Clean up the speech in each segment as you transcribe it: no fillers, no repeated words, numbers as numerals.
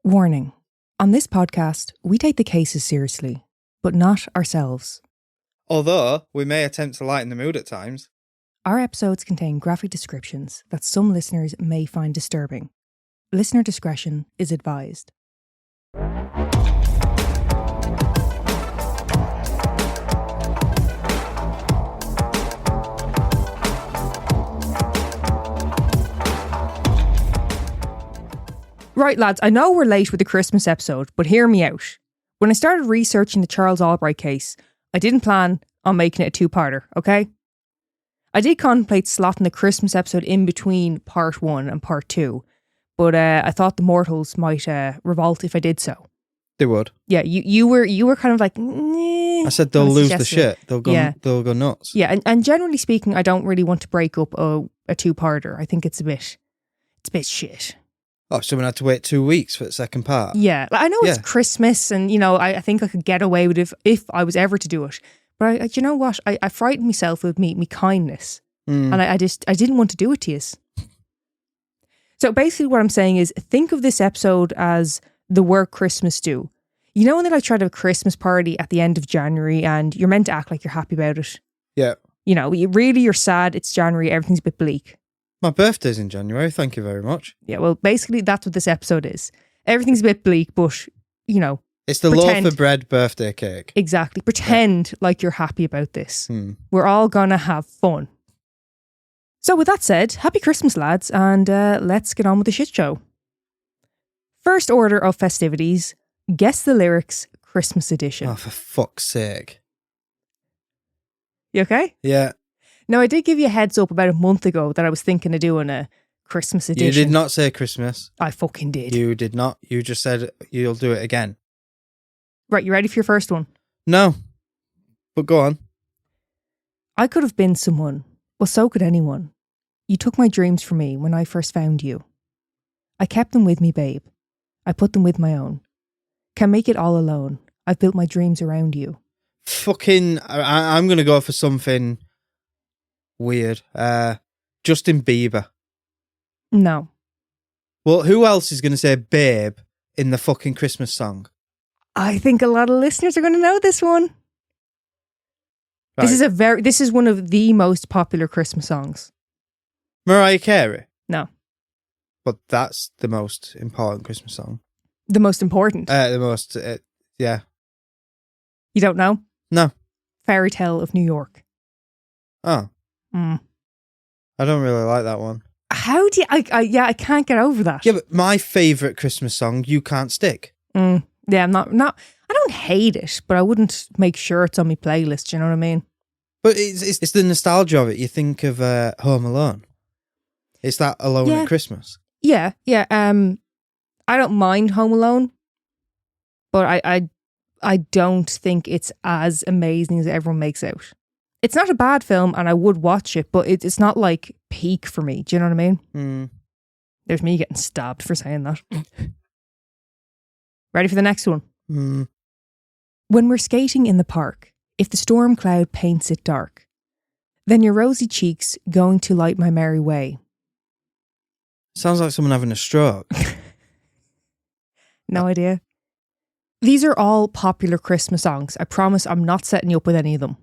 Warning. On this podcast, we take the cases seriously, but not ourselves. Although, we may attempt to lighten the mood at times. Our episodes contain graphic descriptions that some listeners may find disturbing. Listener discretion is advised. Right, lads, I know we're late with the Christmas episode, but hear me out. When I started researching the Charles Albright case, I didn't plan on making it a two-parter, okay? I did contemplate slotting the Christmas episode in between part 1 and part 2, but I thought the mortals might revolt if I did so. They would. Yeah, you were kind of like, nah. I said they'll lose the shit. They'll go nuts. Yeah, and generally speaking, I don't really want to break up a two-parter. I think it's a bit shit. Oh, someone had to wait 2 weeks for the second part. Yeah, I know it's Christmas, and I think I could get away with it if I was ever to do it. But you know what? I frightened myself with me kindness, and I didn't want to do it to you. So basically, what I'm saying is, think of this episode as the work Christmas do. You know when they try to have a Christmas party at the end of January, and you're meant to act like you're happy about it. Yeah. You're sad. It's January. Everything's a bit bleak. My birthday's in January, thank you very much. Yeah, well, basically, that's what this episode is. Everything's a bit bleak, but, It's the loaf of bread birthday cake. Exactly. Pretend like you're happy about this. We're all gonna have fun. So with that said, happy Christmas, lads, and let's get on with the shit show. First order of festivities, guess the lyrics, Christmas edition. Oh, for fuck's sake. You okay? Yeah. Now, I did give you a heads up about a month ago that I was thinking of doing a Christmas edition. You did not say Christmas. I fucking did. You did not. You just said you'll do it again. Right, you ready for your first one? No. But go on. I could have been someone. Well, so could anyone. You took my dreams from me when I first found you. I kept them with me, babe. I put them with my own. Can't make it all alone. I've built my dreams around you. Fucking, I'm going to go for something weird. Justin Bieber. No. Well, who else is going to say babe in the fucking Christmas song? I think a lot of listeners are going to know this one. Right. This is one of the most popular Christmas songs. Mariah Carey? No. But that's the most important Christmas song. The most important? Yeah. You don't know? No. Fairy Tale of New York. Oh. I don't really like that one. How do you... I can't get over that. Yeah, but my favourite Christmas song, You Can't Stick. Yeah, I'm not... I don't hate it, but I wouldn't make sure it's on my playlist, you know what I mean? But it's the nostalgia of it. You think of Home Alone. It's that Alone at Christmas. Yeah. I don't mind Home Alone, but I don't think it's as amazing as everyone makes out. It's not a bad film, and I would watch it, but it's not like peak for me. Do you know what I mean? There's me getting stabbed for saying that. Ready for the next one? When we're skating in the park, if the storm cloud paints it dark, then your rosy cheeks going to light my merry way. Sounds like someone having a stroke. No idea. These are all popular Christmas songs. I promise I'm not setting you up with any of them.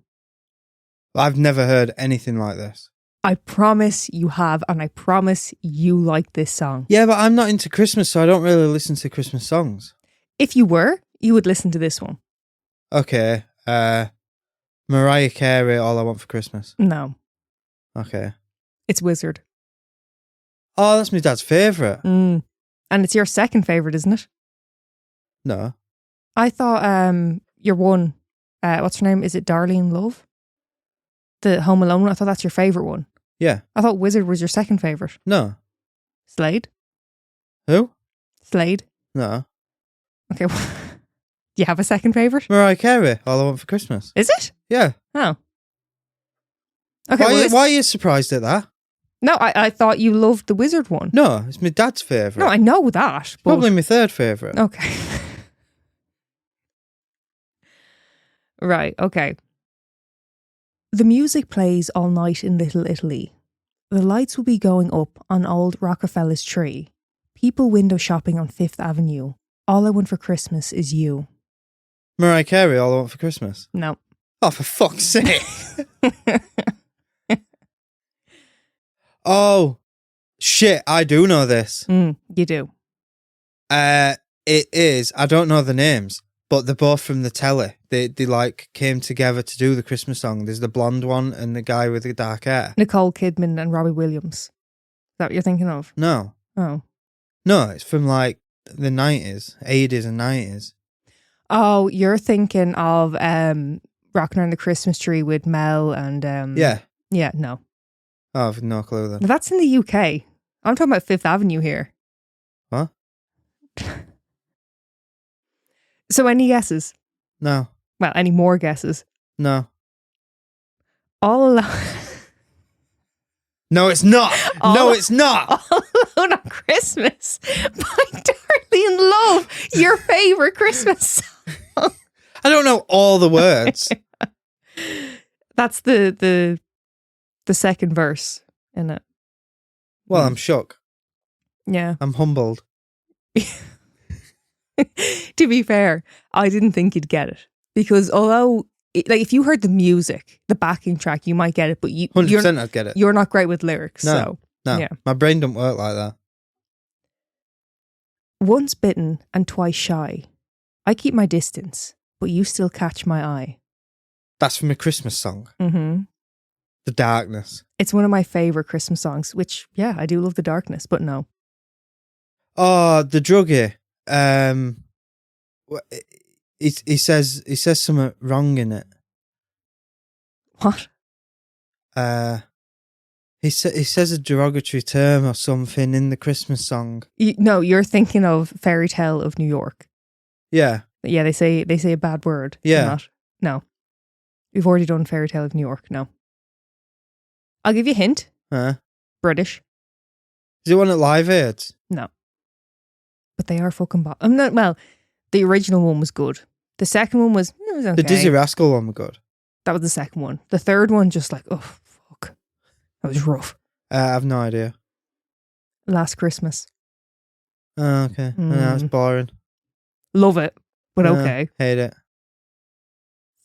I've never heard anything like this. I promise you have, and I promise you like this song. Yeah, but I'm not into Christmas, so I don't really listen to Christmas songs. If you were, you would listen to this one. Okay. Mariah Carey, All I Want for Christmas. No. Okay. It's Wizard. Oh, that's my dad's favourite. And it's your second favourite, isn't it? No. I thought your one, what's her name? Is it Darlene Love? The Home Alone one? I thought that's your favourite one. Yeah. I thought Wizard was your second favourite. No. Slade? Who? Slade? No. Okay. Do you have a second favourite? Mariah Carey, All I Want for Christmas. Is it? Yeah. Oh. Okay. Why are you surprised at that? No, I thought you loved the Wizard one. No, it's my dad's favourite. No, I know that. But... Probably my third favourite. Okay. Right, okay. The music plays all night in Little Italy. The lights will be going up on old Rockefeller's tree. People window shopping on Fifth Avenue. All I Want for Christmas Is You. Mariah Carey, All I Want for Christmas. No. Oh, for fuck's sake. Oh, shit, I do know this. You do. It is, I don't know the names, but they're both from the telly. They like came together to do the Christmas song. There's the blonde one and the guy with the dark hair. Nicole Kidman and Robbie Williams. Is that what you're thinking of? No. Oh. No, it's from like the 90s, 80s and 90s. Oh, you're thinking of Rocking Around the Christmas Tree with Mel and... Yeah. Yeah, no. Oh, I've no clue then. No, that's in the UK. I'm talking about Fifth Avenue here. What? So any guesses? No. Well, any more guesses? No. All Alone... No, it's not. No, it's not. All Alone on Christmas by Darley in Love. Your favourite Christmas song. I don't know all the words. That's the second verse in it. Well, I'm shook. Yeah. I'm humbled. To be fair, I didn't think you'd get it because although, if you heard the music, the backing track, you might get it, but 100% I'd get it. You're not great with lyrics, No, yeah. My brain don't work like that. Once bitten and twice shy, I keep my distance, but you still catch my eye. That's from a Christmas song. Mm-hmm. The Darkness. It's one of my favourite Christmas songs, which, yeah, I do love The Darkness, but no. Oh, the druggie. He says something wrong in it. What? He says a derogatory term or something in the Christmas song. No, you're thinking of Fairy Tale of New York. Yeah. Yeah, they say a bad word. Yeah. Not. No. We've already done Fairy Tale of New York. No. I'll give you a hint. British. Is it one at Live Aid? No. But they are fucking I'm not, well, the original one was good. The second one was okay. The Dizzy Rascal one was good. That was the second one. The third one, just like, oh, fuck. That was rough. I have no idea. Last Christmas. Oh, okay. No, it's boring. Love it, but okay. Hate it.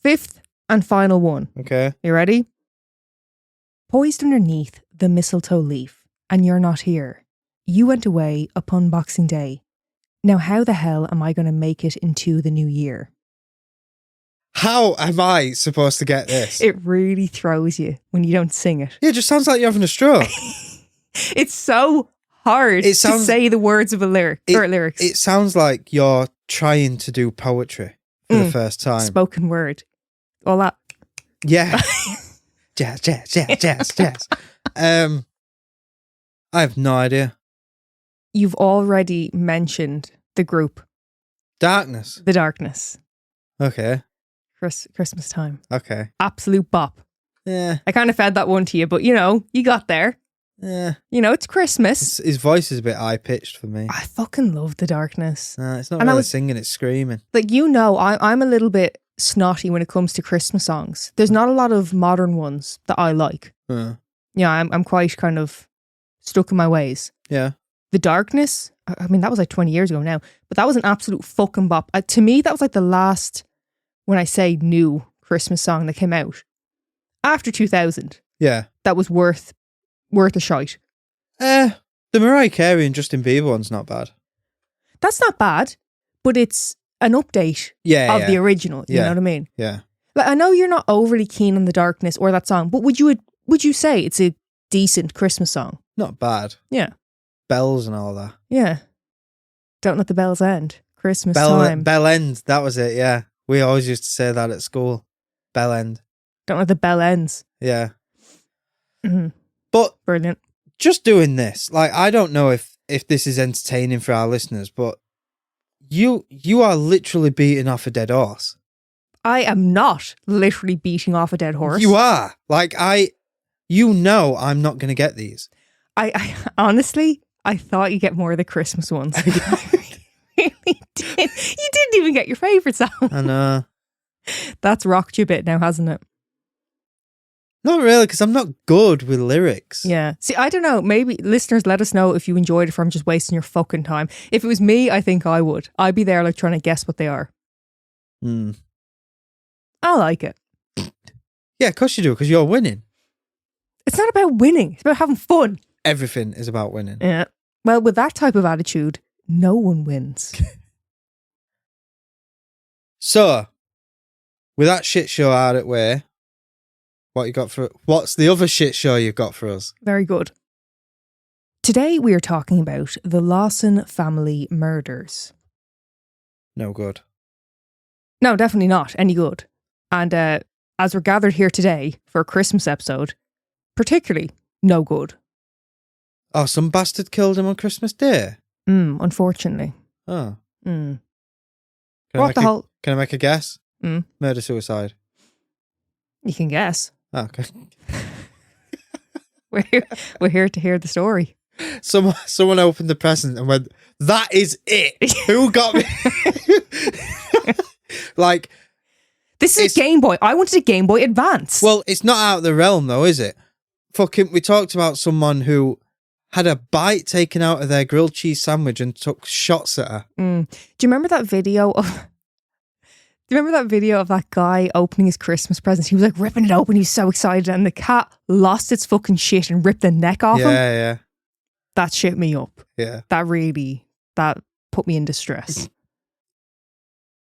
Fifth and final one. Okay. You ready? Poised underneath the mistletoe leaf, and you're not here. You went away upon Boxing Day. Now how the hell am I going to make it into the new year? How am I supposed to get this? It really throws you when you don't sing it. Yeah, it just sounds like you're having a stroke. It's so hard to say the words of a lyric or lyrics. It sounds like you're trying to do poetry for the first time. Spoken word. All that. Yeah. Jazz. I have no idea. You've already mentioned the group. Darkness. The Darkness. Okay. Christmas time. Okay. Absolute bop. Yeah. I kind of fed that one to you, but you got there. Yeah. It's Christmas. His voice is a bit high-pitched for me. I fucking love The Darkness. It's not really singing, it's screaming. Like, I'm a little bit snotty when it comes to Christmas songs. There's not a lot of modern ones that I like. Yeah, I'm quite kind of stuck in my ways. Yeah. The Darkness, I mean, that was like 20 years ago now, but that was an absolute fucking bop. To me, that was like the last, when I say new Christmas song that came out. After 2000. Yeah. That was worth a shite. The Mariah Carey and Justin Bieber one's not bad. That's not bad, but it's an update of the original. You know what I mean? Yeah. Like, I know you're not overly keen on The Darkness or that song, but would you say it's a decent Christmas song? Not bad. Yeah. Bells and all that. Yeah. Don't let the bells end. Christmas time. Bell end. That was it. Yeah. We always used to say that at school. Bell end. Don't let the bell ends. Yeah. Mm-hmm. But brilliant. Just doing this, like, I don't know if this is entertaining for our listeners, but you are literally beating off a dead horse. I am not literally beating off a dead horse. You are. Like, I'm not going to get these. I honestly, I thought you'd get more of the Christmas ones. I really did. You didn't even get your favourite song. I know. That's rocked you a bit now, hasn't it? Not really, because I'm not good with lyrics. Yeah. See, I don't know. Maybe listeners, let us know if you enjoyed it from just wasting your fucking time. If it was me, I think I would. I'd be there like trying to guess what they are. I like it. Yeah, of course you do, because you're winning. It's not about winning. It's about having fun. Everything is about winning. Yeah. Well, with that type of attitude, no one wins. So, with that shit show out of the way, what's the other shit show you've got for us? Very good. Today we are talking about the Lawson family murders. No good. No, definitely not any good. And as we're gathered here today for a Christmas episode, particularly no good. Oh, some bastard killed him on Christmas Day? Unfortunately. Oh. Can I make a guess? Murder-suicide. You can guess. Oh, okay. We're here to hear the story. Someone opened the present and went, "That is it." Who got me? Like, this is a Game Boy. I wanted a Game Boy Advance. Well, it's not out of the realm though, is it? Fucking, we talked about someone who had a bite taken out of their grilled cheese sandwich and took shots at her. Do you remember that video of? Do you remember that video of that guy opening his Christmas presents? He was like ripping it open. He was so excited, and the cat lost its fucking shit and ripped the neck off him. Yeah. That shit me up. Yeah. That put me in distress.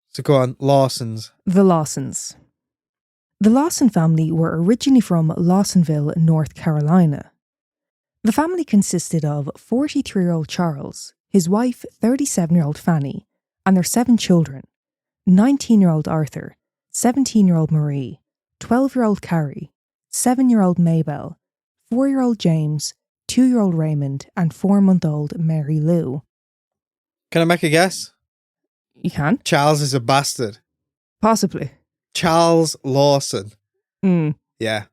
So go on, Lawsons. The Lawsons. The Lawson family were originally from Lawsonville, North Carolina. The family consisted of 43-year-old Charles, his wife 37-year-old Fanny, and their 7 children, 19-year-old Arthur, 17-year-old Marie, 12-year-old Carrie, 7-year-old Maybelle, 4-year-old James, 2-year-old Raymond, and 4-month-old Mary Lou. Can I make a guess? You can? Charles is a bastard. Possibly. Charles Lawson. Yeah.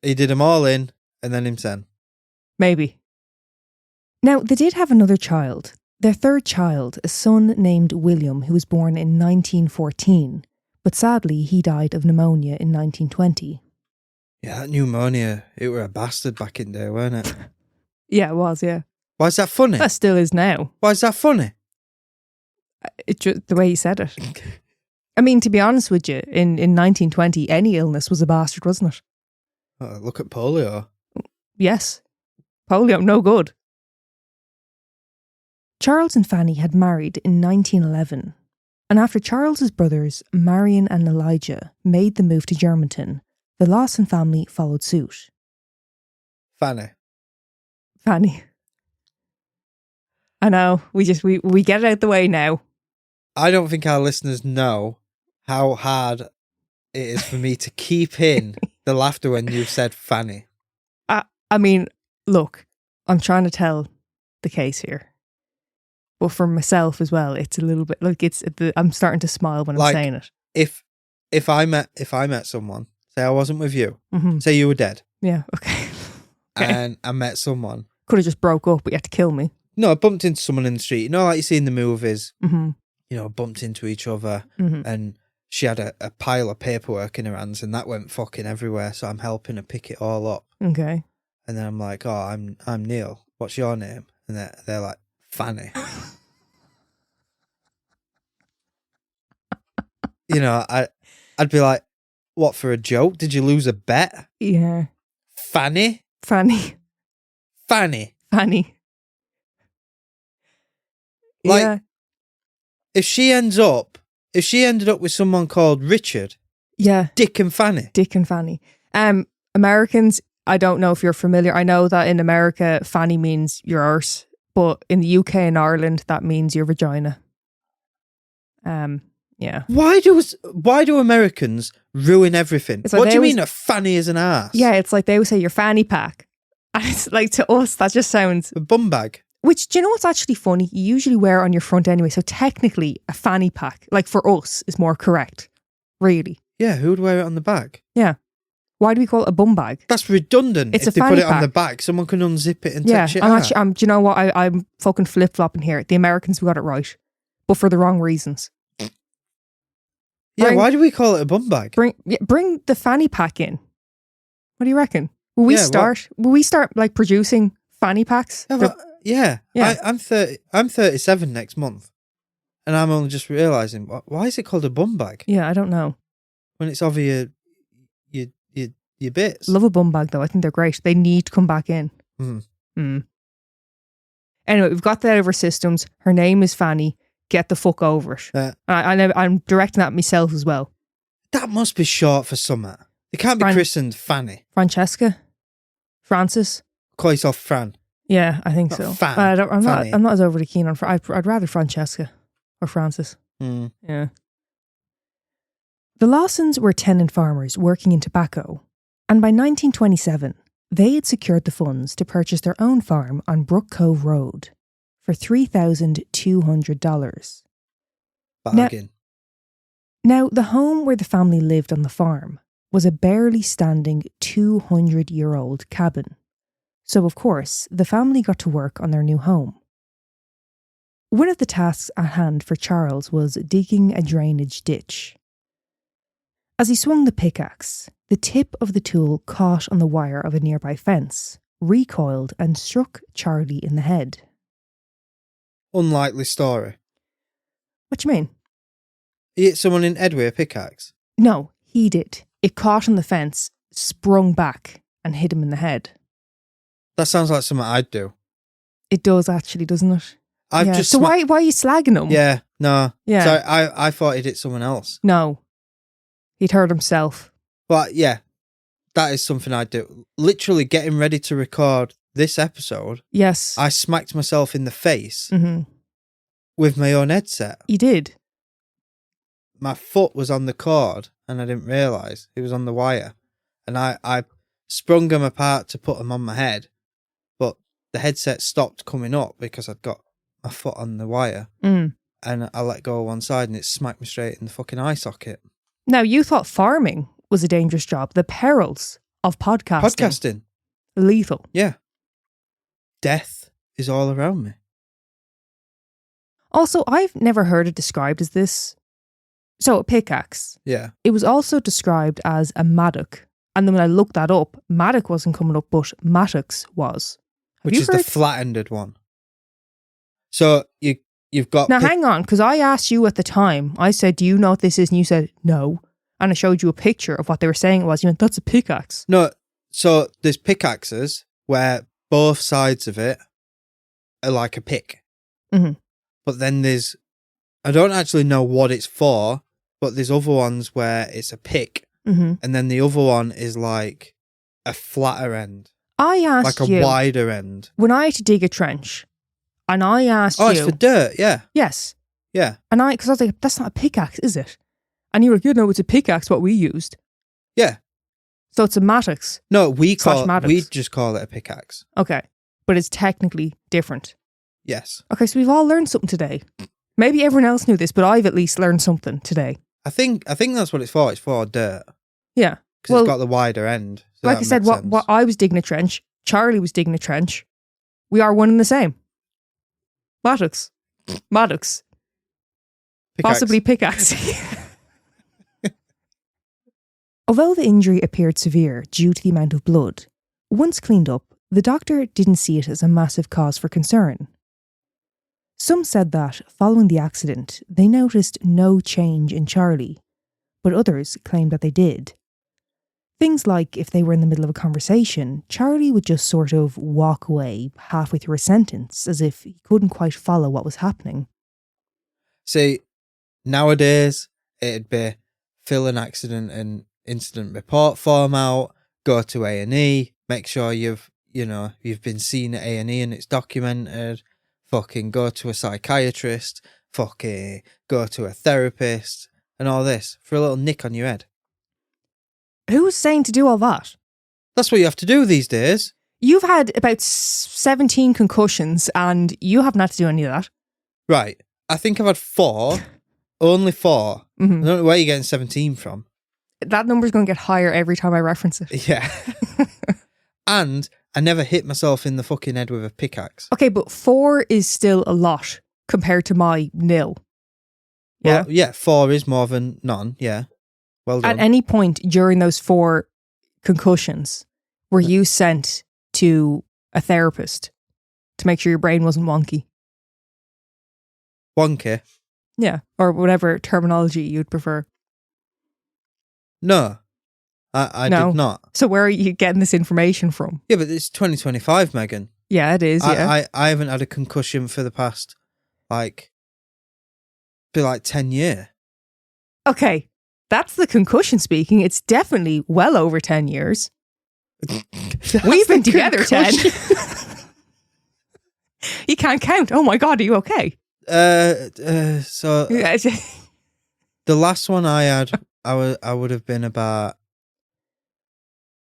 He did them all in, and then him 10. Maybe. Now, they did have another child. Their 3rd child, a son named William, who was born in 1914. But sadly, he died of pneumonia in 1920. Yeah, that pneumonia, it were a bastard back in there, weren't it? Yeah, it was, yeah. Why is that funny? That still is now. Why is that funny? It's just the way you said it. I mean, to be honest with you, in 1920, any illness was a bastard, wasn't it? Oh, look at polio. Yes. Polio, no good. Charles and Fanny had married in 1911, and after Charles's brothers, Marion and Elijah, made the move to Germantown, the Lawson family followed suit. Fanny. I know, we get it out the way now. I don't think our listeners know how hard it is for me to keep in the laughter when you've said Fanny. I mean, look, I'm trying to tell the case here. But for myself as well, it's a little bit like I'm starting to smile when I'm saying it. If I met someone, say I wasn't with you, say you were dead. Yeah, okay. And I met someone. Could have just broke up, but you had to kill me. No, I bumped into someone in the street. You know, like you see in the movies, bumped into each other and she had a pile of paperwork in her hands and that went fucking everywhere. So I'm helping her pick it all up. Okay. And then I'm like, oh, I'm Neil. What's your name? And they're like, Fanny. You know, I'd be like, what, for a joke? Did you lose a bet? Yeah. Fanny. Like, yeah. if she ended up with someone called Richard. Yeah. Dick and Fanny. Americans, I don't know if you're familiar. I know that in America, Fanny means your arse, but in the UK and Ireland, that means your vagina. Yeah. Why do Americans ruin everything? Like what do you mean a fanny is an ass? Yeah, it's like they would say your fanny pack. And it's like, to us, that just sounds... A bum bag. Which, do you know what's actually funny? You usually wear on your front anyway. So technically, a fanny pack, like for us, is more correct. Really. Yeah, who would wear it on the back? Yeah. Why do we call it a bum bag? That's redundant. It's if a they fanny put it pack. on the back, someone can unzip it and take shit out. Do you know what? I'm fucking flip-flopping here. The Americans got it right, but for the wrong reasons. Yeah, why do we call it a bum bag? Bring the fanny pack in. What do you reckon? Will we start like producing fanny packs? Yeah. I'm 30. I'm 37 next month, and I'm only just realizing why is it called a bum bag? Yeah, I don't know. When it's over your bits. Love a bum bag though. I think they're great. They need to come back in. Anyway, we've got that out of our systems. Her name is Fanny. Get the fuck over it. I'm directing that myself as well. That must be short for something. It can't be christened Fanny. Francesca? Francis? Call yourself Fran. Yeah, I think so. I'm not as overly keen on I'd rather Francesca or Francis. Yeah. The Lawsons were tenant farmers working in tobacco, and by 1927, they had secured the funds to purchase their own farm on Brook Cove Road for $3,200. Bargain. Now, the home where the family lived on the farm was a barely standing 200-year-old cabin. So, of course, the family got to work on their new home. One of the tasks at hand for Charles was digging a drainage ditch. As he swung the pickaxe, the tip of the tool caught on the wire of a nearby fence, recoiled and struck Charlie in the head. Unlikely story. What do you mean? He hit someone in the head with a pickaxe? No, he did. It caught on the fence, sprung back, and hit him in the head. That sounds like something I'd do. It does actually, doesn't it? So why are you slagging him? Yeah, no. Yeah. So I thought he'd hit someone else. No. He'd hurt himself. But yeah, that is something I'd do. Literally getting ready to record this episode. Yes. I smacked myself in the face with my own headset. You did? My foot was on the cord and I didn't realise it was on the wire. And I sprung them apart to put them on my head. But the headset stopped coming up because I'd got my foot on the wire. And I let go of one side and it smacked me straight in the fucking eye socket. Now, you thought farming was a dangerous job. The perils of podcasting. Lethal. Yeah. Death is all around me. Also, I've never heard it described as this. So, a pickaxe. Yeah. It was also described as a mattock. And then when I looked that up, mattock wasn't coming up, but mattocks was. Which is the flat-ended one. So, you've got... Now, hang on, because I asked you at the time, I said, do you know what this is? And you said, no. And I showed you a picture of what they were saying it was. You went, that's a pickaxe. No, so there's pickaxes where both sides of it are like a pick. But then there's... I don't actually know what it's for, but there's other ones where it's a pick. And then the other one is like a flatter end. I asked like a wider end. When I had to dig a trench, and I asked you... Oh, it's for dirt, yeah. Yes. Yeah. And because I was like, that's not a pickaxe, is it? And you were like, no, it's a pickaxe, what we used. Yeah. So it's a mattocks. No, we just call it a pickaxe. Okay. But it's technically different. Yes. Okay, so we've all learned something today. Maybe everyone else knew this, but I've at least learned something today. I think that's what it's for. It's for dirt. Yeah. Because it's got the wider end. So like I said, what I was digging a trench, Charlie was digging a trench. We are one and the same. Mattocks. Pickaxe. Possibly pickaxe. Although the injury appeared severe due to the amount of blood, once cleaned up, the doctor didn't see it as a massive cause for concern. Some said that, following the accident, they noticed no change in Charlie, but others claimed that they did. Things like if they were in the middle of a conversation, Charlie would just sort of walk away halfway through a sentence as if he couldn't quite follow what was happening. See, nowadays, it'd be fill an accident and incident report form out, go to A&E, make sure you've been seen at A&E and it's documented, fucking go to a psychiatrist, fucking go to a therapist, and all this for a little nick on your head. Who's saying to do all that? That's what you have to do these days. You've had about 17 concussions and you haven't had to do any of that. Right. I think I've had 4. Only 4. I don't know where you're getting 17 from. That number's going to get higher every time I reference it. Yeah. And I never hit myself in the fucking head with a pickaxe. Okay, but 4 is still a lot compared to my 0. Yeah? Well, yeah, 4 is more than none, yeah. Well done. At any point during those 4 concussions, were you sent to a therapist to make sure your brain wasn't wonky? Wonky? Yeah, or whatever terminology you'd prefer. No, I did not. So where are you getting this information from? Yeah, but it's 2025, Megan. Yeah, it is, yeah. I haven't had a concussion for the past, like 10 years. Okay, that's the concussion speaking. It's definitely well over 10 years. We've been together 10. You can't count. Oh my God, are you okay? So the last one I had, I would have been about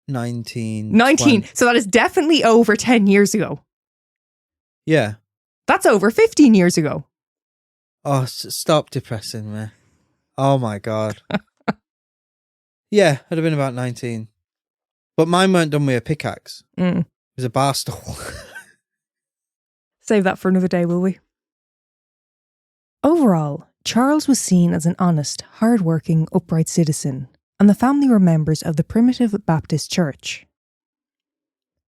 19. 19. So that is definitely over 10 years ago. Yeah. That's over 15 years ago. Oh, stop depressing me. Oh my God. Yeah, I'd have been about 19. But mine weren't done with a pickaxe. It was a bar stool. Save that for another day, will we? Overall, Charles was seen as an honest, hard-working, upright citizen, and the family were members of the Primitive Baptist Church.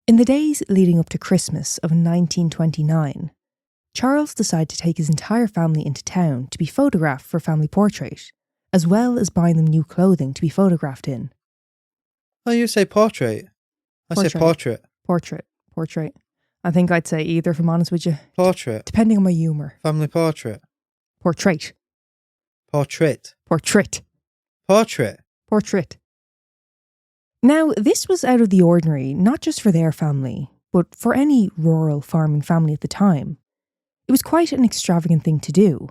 In the days leading up to Christmas of 1929, Charles decided to take his entire family into town to be photographed for family portrait, as well as buying them new clothing to be photographed in. Oh, you say portrait? I say portrait. Portrait. I think I'd say either, if I'm honest with you. Portrait. Depending on my humour. Family portrait. Portrait. Portrait. Portrait. Portrait. Portrait. Now, this was out of the ordinary, not just for their family, but for any rural farming family at the time. It was quite an extravagant thing to do.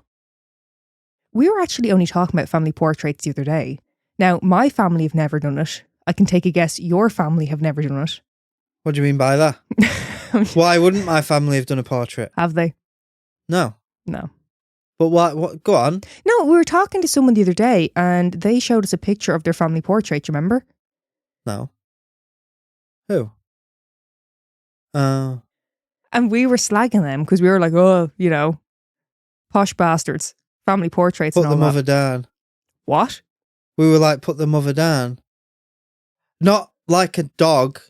We were actually only talking about family portraits the other day. Now, my family have never done it. I can take a guess your family have never done it. What do you mean by that? Why wouldn't my family have done a portrait? Have they? No. No. But what? Go on. No, we were talking to someone the other day and they showed us a picture of their family portrait, you remember? No. Who? And we were slagging them because we were like, oh, you know, posh bastards. Family portraits Put and all the mother down. What? We were like, put the mother down. Not like a dog.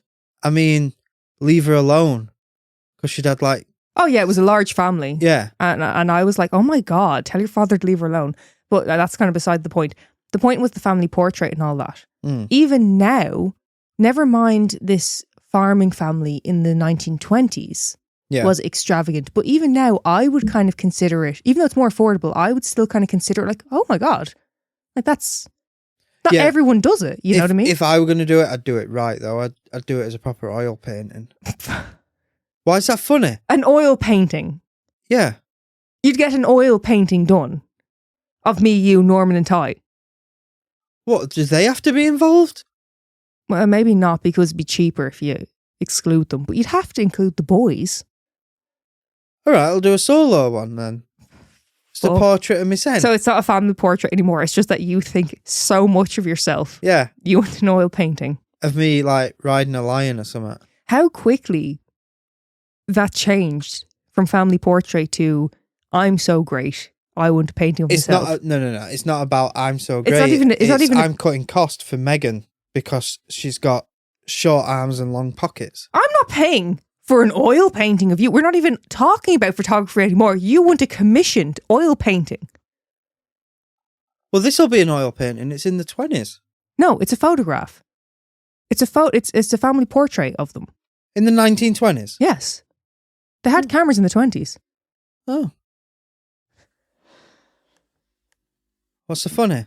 I mean, leave her alone. Because she'd had like... Oh yeah, it was a large family. Yeah. And I was like, oh my God, tell your father to leave her alone. But that's kind of beside the point. The point was the family portrait and all that. Even now, never mind this farming family in the 1920s was extravagant. But even now, I would kind of consider it, even though it's more affordable, I would still kind of consider it like, oh my God, like that's... Not everyone does it, you know what I mean? If I were going to do it, I'd do it right, though. I'd do it as a proper oil painting. Why is that funny? An oil painting? Yeah. You'd get an oil painting done of me, you, Norman and Ty. What, do they have to be involved? Well, maybe not, because it'd be cheaper if you exclude them. But you'd have to include the boys. All right, I'll do a solo one then. It's the portrait of my son. So it's not a family portrait anymore. It's just that you think so much of yourself. Yeah. You want an oil painting. Of me, like, riding a lion or something. How quickly that changed from family portrait to I'm so great, I want a painting of myself. No. It's not about I'm so great. It's not even I'm cutting cost for Megan because she's got short arms and long pockets. I'm not paying for an oil painting of you. We're not even talking about photography anymore. You want a commissioned oil painting. Well, this will be an oil painting. It's in the 20s. No, it's a photograph. It's a family portrait of them. In the 1920s? Yes. They had cameras in the 20s. Oh. What's so funny?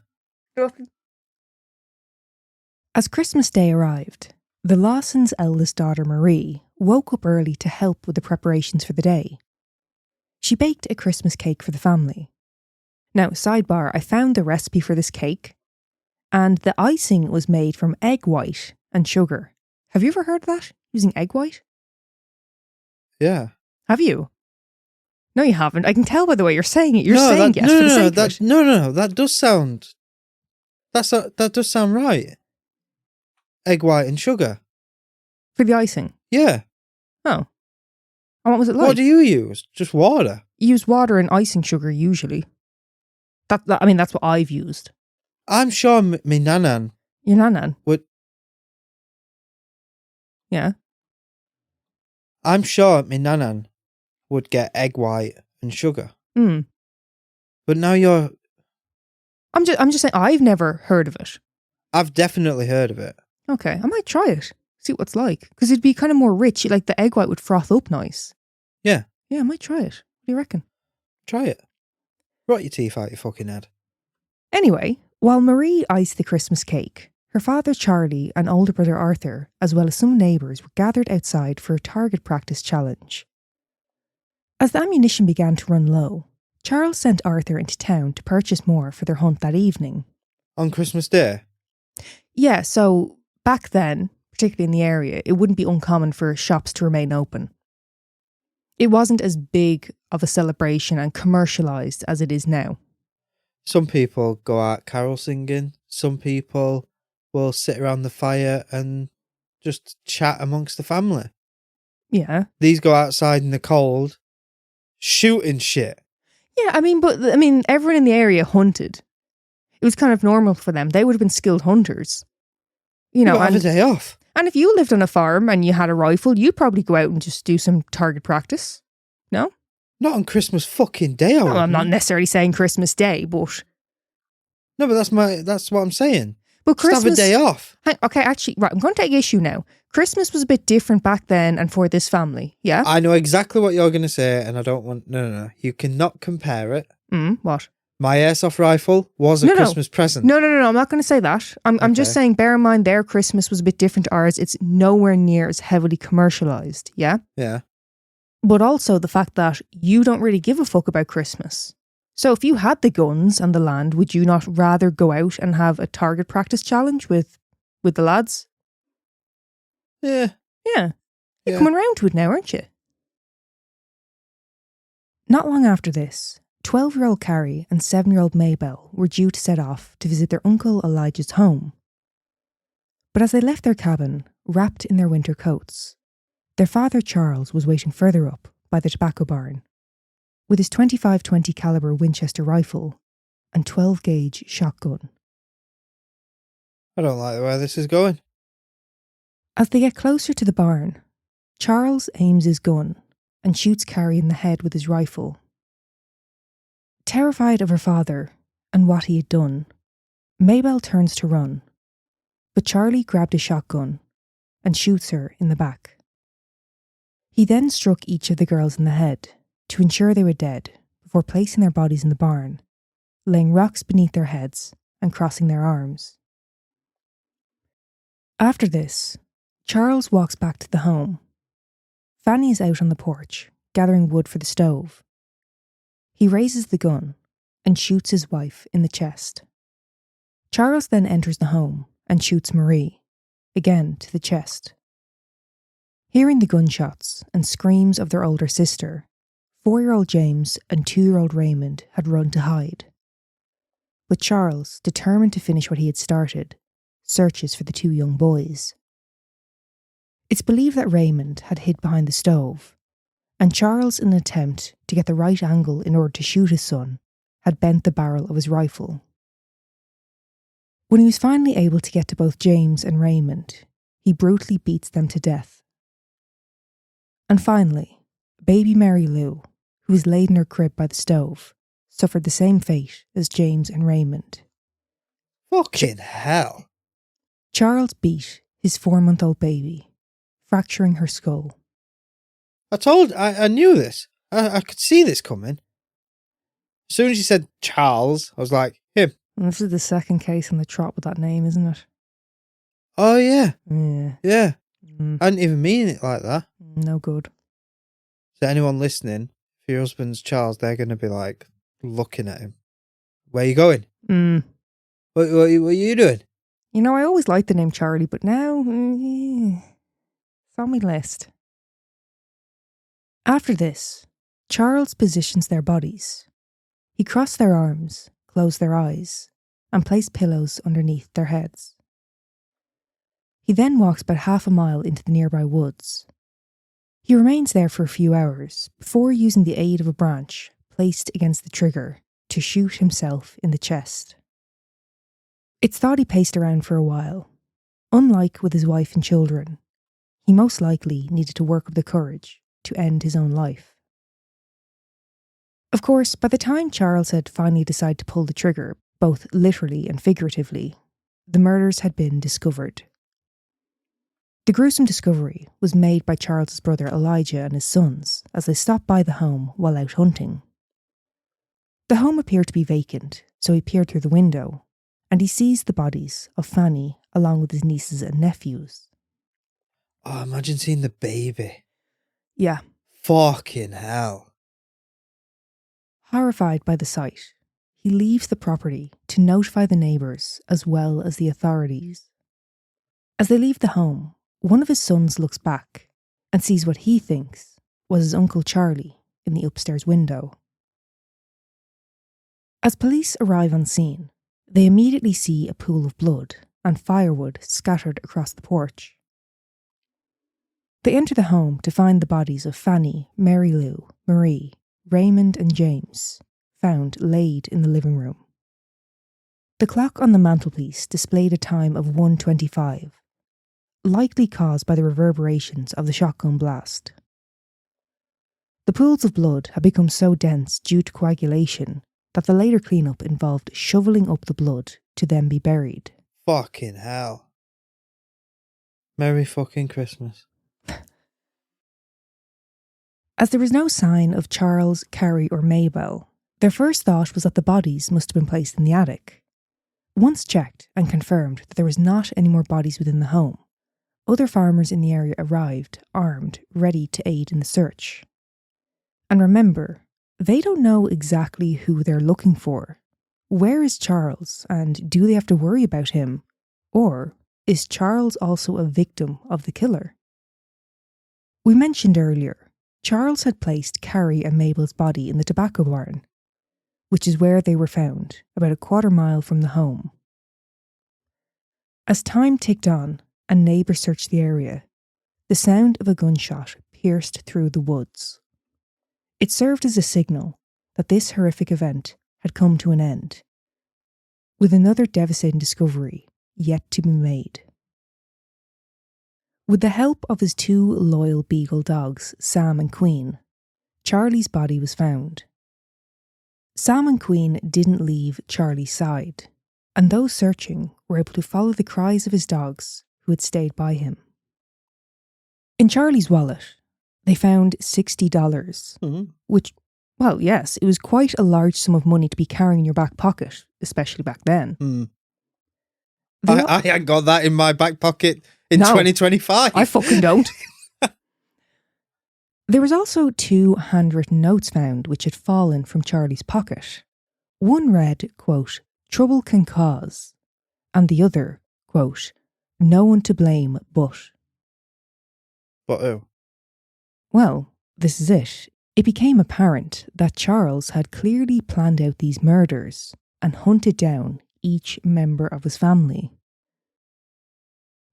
As Christmas Day arrived, the Lawsons' eldest daughter, Marie, woke up early to help with the preparations for the day. She baked a Christmas cake for the family. Now, sidebar, I found the recipe for this cake, and the icing was made from egg white and sugar. Have you ever heard of that? Using egg white? Yeah. Have you? No, you haven't. I can tell by the way you're saying it. You're saying yes for the sake of it. No, that does sound... That does sound right. Egg white and sugar. For the icing? Yeah. Oh. And what was it like? What do you use? Just water? You use water and icing sugar usually. I mean, that's what I've used. I'm sure me nanan... Your nanan? Would... Yeah. I'm sure my nanan would get egg white and sugar. Mm. But now you're... I'm just saying, I've never heard of it. I've definitely heard of it. Okay, I might try it. See what it's like. Because it'd be kind of more rich. Like the egg white would froth up nice. Yeah. Yeah, I might try it. What do you reckon? Try it. Rot your teeth out your fucking head. Anyway, while Marie iced the Christmas cake, her father Charlie and older brother Arthur, as well as some neighbours, were gathered outside for a target practice challenge. As the ammunition began to run low, Charles sent Arthur into town to purchase more for their hunt that evening. On Christmas Day? Yeah, so back then, particularly in the area, it wouldn't be uncommon for shops to remain open. It wasn't as big of a celebration and commercialised as it is now. Some people go out carol singing. Some people will sit around the fire and just chat amongst the family. Yeah. These go outside in the cold, shooting shit. Yeah, everyone in the area hunted. It was kind of normal for them. They would have been skilled hunters. You know, have a day off. And if you lived on a farm and you had a rifle, you'd probably go out and just do some target practice. No? Not on Christmas fucking Day, Well, I'm not necessarily saying Christmas Day, but... No, but that's what I'm saying. But Christmas... Just have a day off. Okay, actually, right, I'm going to take issue now. Christmas was a bit different back then and for this family, yeah? I know exactly what you're going to say, and I don't want... No. You cannot compare it. What? My airsoft rifle was a Christmas present. No, I'm not going to say that. I'm just saying, bear in mind, their Christmas was a bit different to ours. It's nowhere near as heavily commercialised, yeah? Yeah. But also the fact that you don't really give a fuck about Christmas. So if you had the guns and the land, would you not rather go out and have a target practice challenge with the lads? Yeah. Yeah. You're coming round to it now, aren't you? Not long after this, 12-year-old Carrie and 7-year-old Maybelle were due to set off to visit their uncle Elijah's home. But as they left their cabin, wrapped in their winter coats, their father Charles was waiting further up by the tobacco barn with his .25-20 caliber Winchester rifle and 12-gauge shotgun. I don't like the way this is going. As they get closer to the barn, Charles aims his gun and shoots Carrie in the head with his rifle. Terrified of her father and what he had done, Maybelle turns to run, but Charlie grabbed his shotgun and shoots her in the back. He then struck each of the girls in the head to ensure they were dead before placing their bodies in the barn, laying rocks beneath their heads and crossing their arms. After this, Charles walks back to the home. Fanny is out on the porch, gathering wood for the stove. He raises the gun and shoots his wife in the chest. Charles then enters the home and shoots Marie, again to the chest. Hearing the gunshots and screams of their older sister, 4-year-old James and 2-year-old Raymond had run to hide. But Charles, determined to finish what he had started, searches for the 2 young boys. It's believed that Raymond had hid behind the stove, and Charles, in an attempt to get the right angle in order to shoot his son, had bent the barrel of his rifle. When he was finally able to get to both James and Raymond, he brutally beats them to death. And finally, baby Mary Lou, who was laid in her crib by the stove, suffered the same fate as James and Raymond. Fucking hell. Charles beat his 4-month-old baby, fracturing her skull. I knew this. I could see this coming. As soon as you said Charles, I was like, him. And this is the second case on the trot with that name, isn't it? Oh, yeah. Yeah. Yeah. I didn't even mean it like that. No good. So anyone listening, if your husband's Charles, they're going to be like, looking at him. Where are you going? What are you doing? You know, I always liked the name Charlie, but now, it's on my list. After this, Charles positions their bodies. He crossed their arms, closed their eyes, and placed pillows underneath their heads. He then walks about half a mile into the nearby woods. He remains there for a few hours before using the aid of a branch placed against the trigger to shoot himself in the chest. It's thought he paced around for a while. Unlike with his wife and children, he he most likely needed to work up the courage to end his own life. Of course, by the time Charles had finally decided to pull the trigger, both literally and figuratively, the murders had been discovered. The gruesome discovery was made by Charles's brother Elijah and his sons as they stopped by the home while out hunting. The home appeared to be vacant, so he peered through the window, and he sees the bodies of Fanny along with his nieces and nephews. Oh, imagine seeing the baby. Yeah. Fucking hell. Horrified by the sight, he leaves the property to notify the neighbours as well as the authorities. As they leave the home, one of his sons looks back and sees what he thinks was his Uncle Charlie in the upstairs window. As police arrive on scene, they immediately see a pool of blood and firewood scattered across the porch. They enter the home to find the bodies of Fanny, Mary Lou, Marie, Raymond and James, found laid in the living room. The clock on the mantelpiece displayed a time of 1:25, likely caused by the reverberations of the shotgun blast. The pools of blood had become so dense due to coagulation that the later cleanup involved shoveling up the blood to then be buried. Fucking hell. Merry fucking Christmas. As there was no sign of Charles, Carrie or Maybelle, their first thought was that the bodies must have been placed in the attic. Once checked and confirmed that there was not any more bodies within the home, other farmers in the area arrived, armed, ready to aid in the search. And remember, they don't know exactly who they're looking for. Where is Charles, and do they have to worry about him? Or is Charles also a victim of the killer? We mentioned earlier, Charles had placed Carrie and Mabel's body in the tobacco barn, which is where they were found, about a quarter mile from the home. As time ticked on and neighbours searched the area, the sound of a gunshot pierced through the woods. It served as a signal that this horrific event had come to an end, with another devastating discovery yet to be made. With the help of his two loyal beagle dogs, Sam and Queen, Charlie's body was found. Sam and Queen didn't leave Charlie's side, and those searching were able to follow the cries of his dogs who had stayed by him. In Charlie's wallet, they found $60, which, well, yes, it was quite a large sum of money to be carrying in your back pocket, especially back then. I ain't got that in my back pocket in 2025. I fucking don't. There was also 2 handwritten notes found which had fallen from Charlie's pocket. One read, quote, "Trouble can cause," and the other, quote, "No one to blame but." But who? Well, this is it. It became apparent that Charles had clearly planned out these murders and hunted down each member of his family.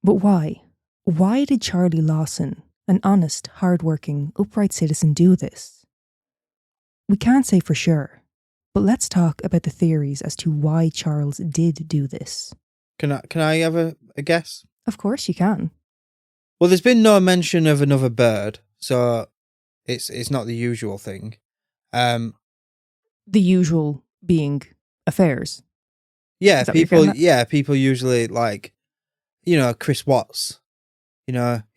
But why? Why did Charlie Lawson, an honest, hard-working, upright citizen, do this? We can't say for sure, but let's talk about the theories as to why Charles did do this. Can I have a guess? Of course you can. Well, there's been no mention of another bird, so it's not the usual thing. The usual being affairs. Yeah, people usually like, Chris Watts. He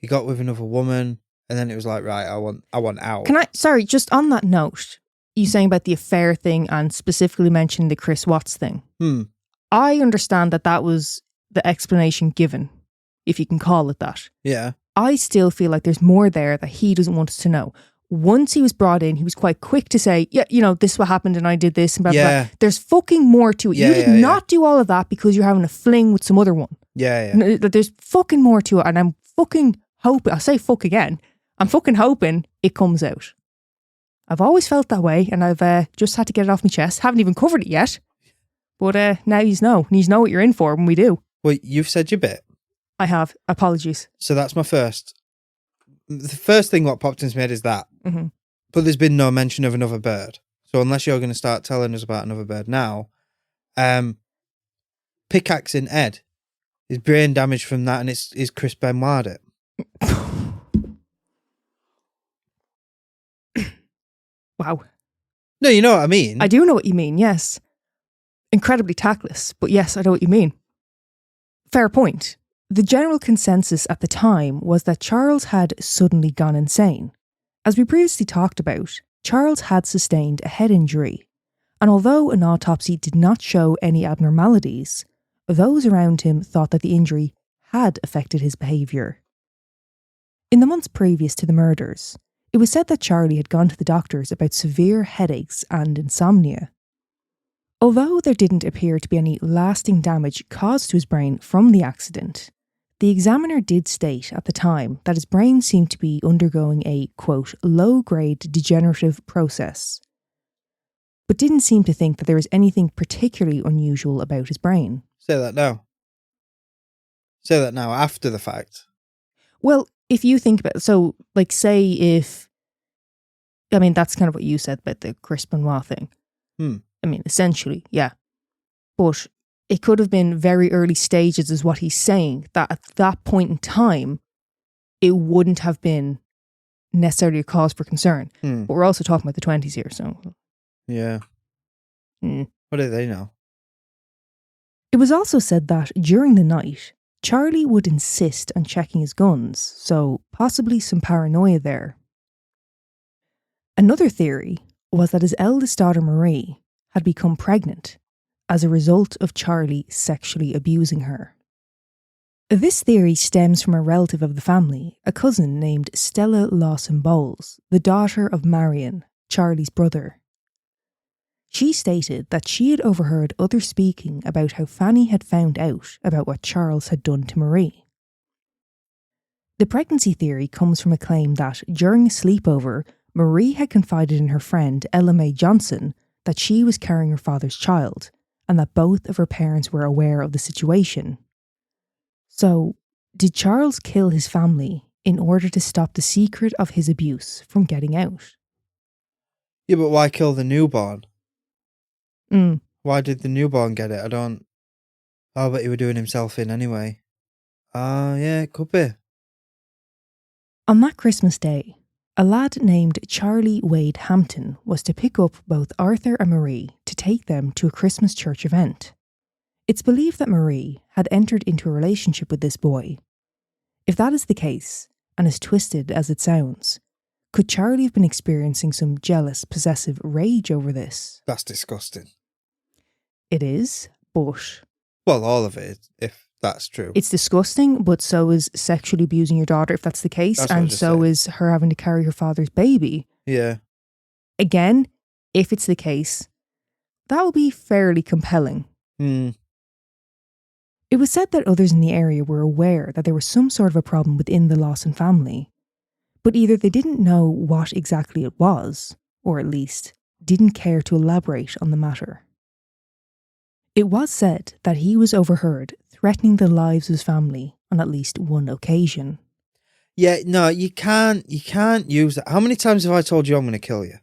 got with another woman, and then it was like, right, I want out. Sorry, just on that note, you saying about the affair thing and specifically mentioning the Chris Watts thing. I understand that was the explanation given, if you can call it that. Yeah. I still feel like there's more there that he doesn't want us to know. Once he was brought in, he was quite quick to say, yeah, this is what happened and I did this and blah, blah, blah. There's fucking more to it. You did not do all of that because you're having a fling with some other one. Yeah. There's fucking more to it, and I'm fucking hoping, I'll say fuck again, I'm fucking hoping it comes out. I've always felt that way, and I've just had to get it off my chest. Haven't even covered it yet. But now you know what you're in for when we do. Well, you've said your bit. I have. Apologies. So that's my first. The first thing what popped into my head is that. Mm-hmm. But there's been no mention of another bird. So unless you're going to start telling us about another bird now, pickaxing Ed. His brain damage from that, and it's Chris Benoit it. Wow. No, you know what I mean? I do know what you mean, yes. Incredibly tactless, but yes, I know what you mean. Fair point. The general consensus at the time was that Charles had suddenly gone insane. As we previously talked about, Charles had sustained a head injury, and although an autopsy did not show any abnormalities, those around him thought that the injury had affected his behaviour. In the months previous to the murders, it was said that Charlie had gone to the doctors about severe headaches and insomnia. Although there didn't appear to be any lasting damage caused to his brain from the accident, the examiner did state at the time that his brain seemed to be undergoing a, quote, low-grade degenerative process, but didn't seem to think that there was anything particularly unusual about his brain. Say that now. Say that now, after the fact. Well, if you think about it, so, like, say if, I mean, that's kind of what you said about the Chris Benoit thing. I mean, essentially, yeah. But it could have been very early stages is what he's saying, that at that point in time, it wouldn't have been necessarily a cause for concern. But we're also talking about the 20s here, so. Yeah. What do they know? It was also said that during the night, Charlie would insist on checking his guns, so possibly some paranoia there. Another theory was that his eldest daughter Marie had become pregnant as a result of Charlie sexually abusing her. This theory stems from a relative of the family, a cousin named Stella Lawson Bowles, the daughter of Marion, Charlie's brother. She stated that she had overheard others speaking about how Fanny had found out about what Charles had done to Marie. The pregnancy theory comes from a claim that during a sleepover, Marie had confided in her friend Ella Mae Johnson that she was carrying her father's child, and that both of her parents were aware of the situation. So, did Charles kill his family in order to stop the secret of his abuse from getting out? Yeah, but why kill the newborn? Why did the newborn get it? Oh, but he was doing himself in anyway. Yeah, it could be. On that Christmas day, a lad named Charlie Wade Hampton was to pick up both Arthur and Marie to take them to a Christmas church event. It's believed that Marie had entered into a relationship with this boy. If that is the case, and as twisted as it sounds, could Charlie have been experiencing some jealous, possessive rage over this? That's disgusting. It is, but... Well, all of it, if that's true. It's disgusting, but so is sexually abusing your daughter, if that's the case, and so is her having to carry her father's baby. Yeah. Again, if it's the case, that will be fairly compelling. It was said that others in the area were aware that there was some sort of a problem within the Lawson family, but either they didn't know what exactly it was, or at least didn't care to elaborate on the matter. It was said that he was overheard threatening the lives of his family on at least one occasion. Yeah, no, you can't use that. How many times have I told you I'm going to kill you?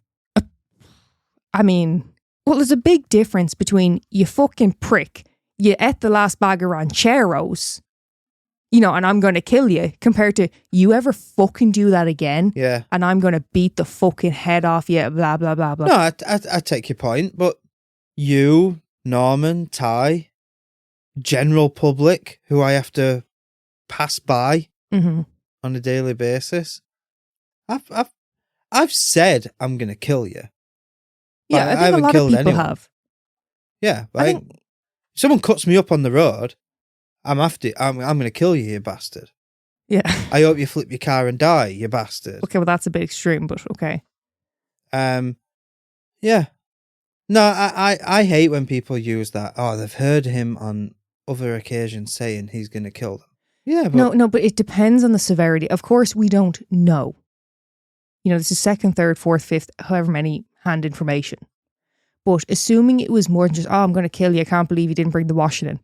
I mean, well, there's a big difference between you fucking prick, you ate the last bag of rancheros, you know, and I'm going to kill you, compared to you ever fucking do that again, yeah, and I'm going to beat the fucking head off you, blah, blah, blah, blah. No, I take your point, but you, Norman, Ty, general public who I have to pass by on a daily basis, I've said I'm going to kill you. Yeah, I think a lot of people have. Yeah, but if someone cuts me up on the road, I'm going to kill you, you bastard. Yeah. I hope you flip your car and die, you bastard. Okay, well that's a bit extreme, but okay. Yeah. No, I hate when people use that. Oh, they've heard him on other occasions saying he's going to kill them. Yeah, but... No, but it depends on the severity. Of course, we don't know. You know, this is second, third, fourth, fifth, however many hand information. But assuming it was more than just, oh, I'm going to kill you, I can't believe you didn't bring the washing in.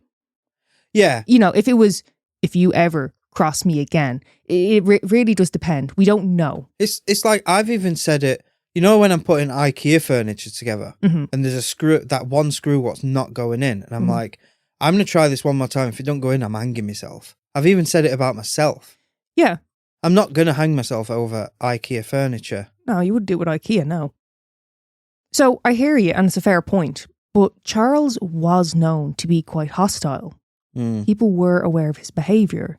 Yeah. You know, if you ever cross me again, it really does depend. We don't know. It's like, I've even said it, you know, when I'm putting IKEA furniture together and there's a screw, that one screw what's not going in. And I'm like, I'm going to try this one more time. If it don't go in, I'm hanging myself. I've even said it about myself. Yeah. I'm not going to hang myself over IKEA furniture. No, you wouldn't do it with IKEA, no. So I hear you, and it's a fair point, but Charles was known to be quite hostile. People were aware of his behaviour.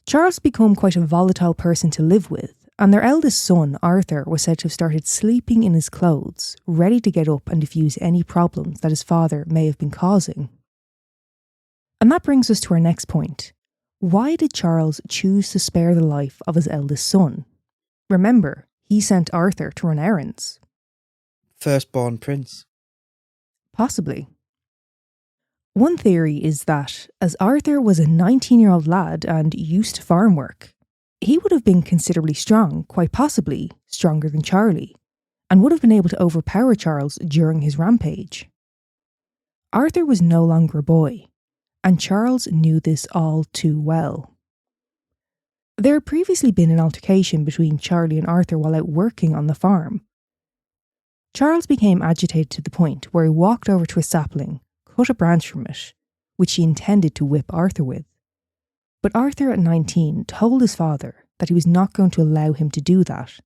Charles had become quite a volatile person to live with, and their eldest son, Arthur, was said to have started sleeping in his clothes, ready to get up and diffuse any problems that his father may have been causing. And that brings us to our next point. Why did Charles choose to spare the life of his eldest son? Remember, he sent Arthur to run errands. Firstborn prince. Possibly. One theory is that, as Arthur was a 19-year-old lad and used to farm work, he would have been considerably strong, quite possibly stronger than Charlie, and would have been able to overpower Charles during his rampage. Arthur was no longer a boy, and Charles knew this all too well. There had previously been an altercation between Charlie and Arthur while out working on the farm. Charles became agitated to the point where he walked over to a sapling, cut a branch from it, which he intended to whip Arthur with. But Arthur at 19 told his father that he was not going to allow him to do that.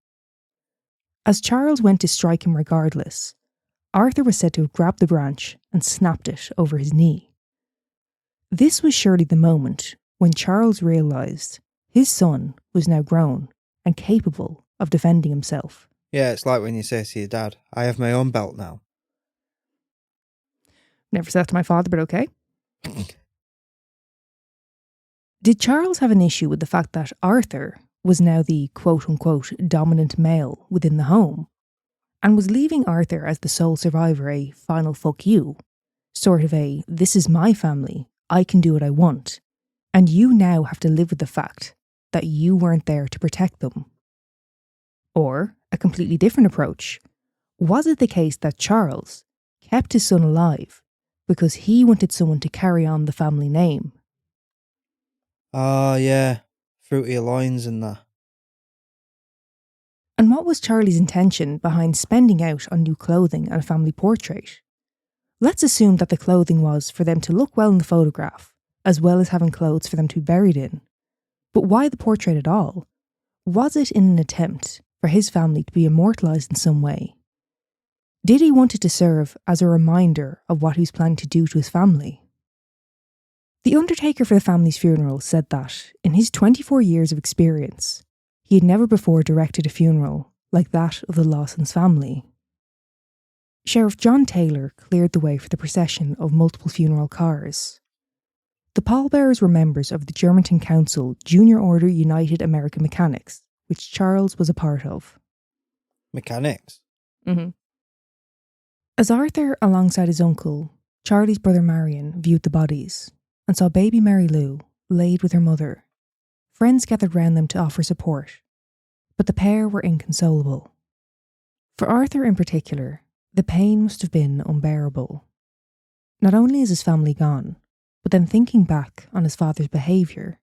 As Charles went to strike him regardless, Arthur was said to have grabbed the branch and snapped it over his knee. This was surely the moment when Charles realised his son was now grown and capable of defending himself. Yeah, it's like when you say to your dad, I have my own belt now. Never said that to my father, but okay. Did Charles have an issue with the fact that Arthur was now the quote-unquote dominant male within the home, and was leaving Arthur as the sole survivor a final fuck you, sort of a this is my family, I can do what I want, and you now have to live with the fact that you weren't there to protect them? Or a completely different approach. Was it the case that Charles kept his son alive because he wanted someone to carry on the family name? Oh, yeah. Fruity loins and that. And what was Charlie's intention behind spending out on new clothing and a family portrait? Let's assume that the clothing was for them to look well in the photograph, as well as having clothes for them to be buried in. But why the portrait at all? Was it in an attempt for his family to be immortalised in some way? Did he want it to serve as a reminder of what he was planning to do to his family? The undertaker for the family's funeral said that, in his 24 years of experience, he had never before directed a funeral like that of the Lawson's family. Sheriff John Taylor cleared the way for the procession of multiple funeral cars. The pallbearers were members of the Germantown Council Junior Order United American Mechanics, which Charles was a part of. Mechanics? Mm-hmm. As Arthur, alongside his uncle, Charlie's brother Marion, viewed the bodies and saw baby Mary Lou laid with her mother, friends gathered round them to offer support, but the pair were inconsolable. For Arthur in particular, the pain must have been unbearable. Not only is his family gone, but then thinking back on his father's behaviour,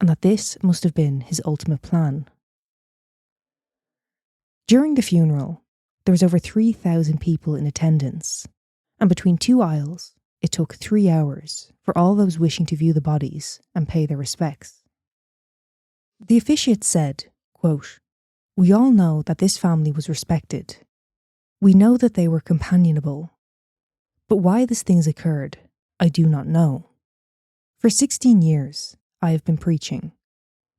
and that this must have been his ultimate plan. During the funeral, there was over 3,000 people in attendance, and between two aisles, it took 3 hours for all those wishing to view the bodies and pay their respects. The officiate said, quote, "We all know that this family was respected. We know that they were companionable. But why these things occurred, I do not know. For 16 years, I have been preaching,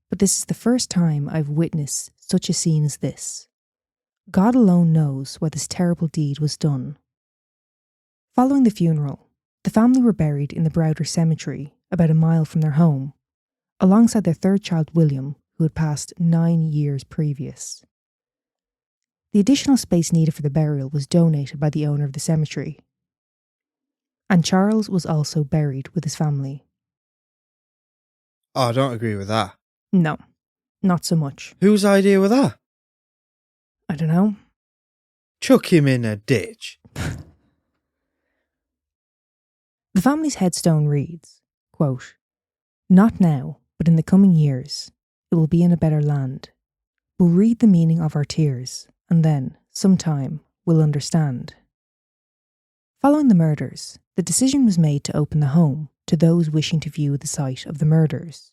but this is the first time I've witnessed such a scene as this. God alone knows why this terrible deed was done." Following the funeral, the family were buried in the Browder Cemetery, about a mile from their home, alongside their third child William, who had passed 9 years previous. The additional space needed for the burial was donated by the owner of the cemetery. And Charles was also buried with his family. Oh, I don't agree with that. No, not so much. Whose idea was that? I don't know. Chuck him in a ditch. The family's headstone reads, quote, "Not now, but in the coming years, it will be in a better land. We'll read the meaning of our tears, and then, sometime, we'll understand." Following the murders, the decision was made to open the home to those wishing to view the site of the murders.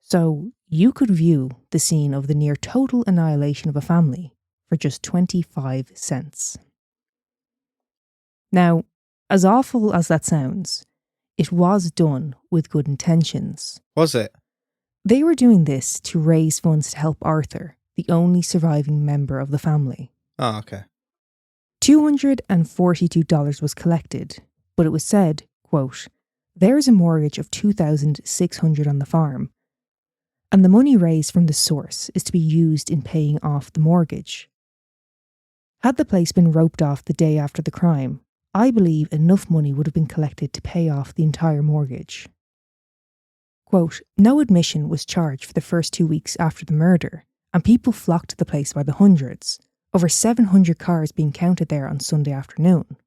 So, you could view the scene of the near total annihilation of a family for just 25 cents. Now, as awful as that sounds, it was done with good intentions. Was it? They were doing this to raise funds to help Arthur, the only surviving member of the family. Oh, okay. $242 was collected, but it was said, quote, "There is a mortgage of $2,600 on the farm, and the money raised from the source is to be used in paying off the mortgage." Had the place been roped off the day after the crime, I believe enough money would have been collected to pay off the entire mortgage. Quote, "No admission was charged for the first 2 weeks after the murder, and people flocked to the place by the hundreds, over 700 cars being counted there on Sunday afternoon."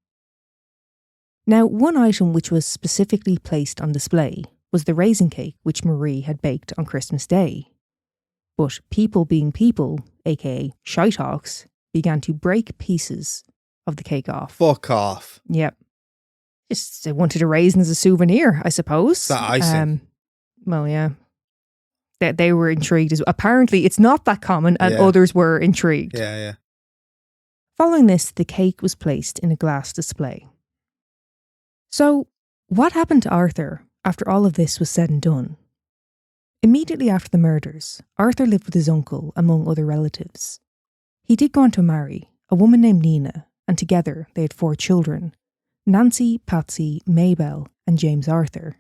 Now, one item which was specifically placed on display was the raisin cake which Marie had baked on Christmas Day. But people being people, aka shitehawks, began to break pieces of the cake off. Fuck off. Yep. Just they wanted a raisin as a souvenir, I suppose. That icing. Well, yeah. They were intrigued. Apparently, it's not that common, and others were intrigued. Yeah. Following this, the cake was placed in a glass display. So, what happened to Arthur after all of this was said and done? Immediately after the murders, Arthur lived with his uncle, among other relatives. He did go on to marry a woman named Nina, and together they had 4 children: Nancy, Patsy, Maybelle, and James Arthur.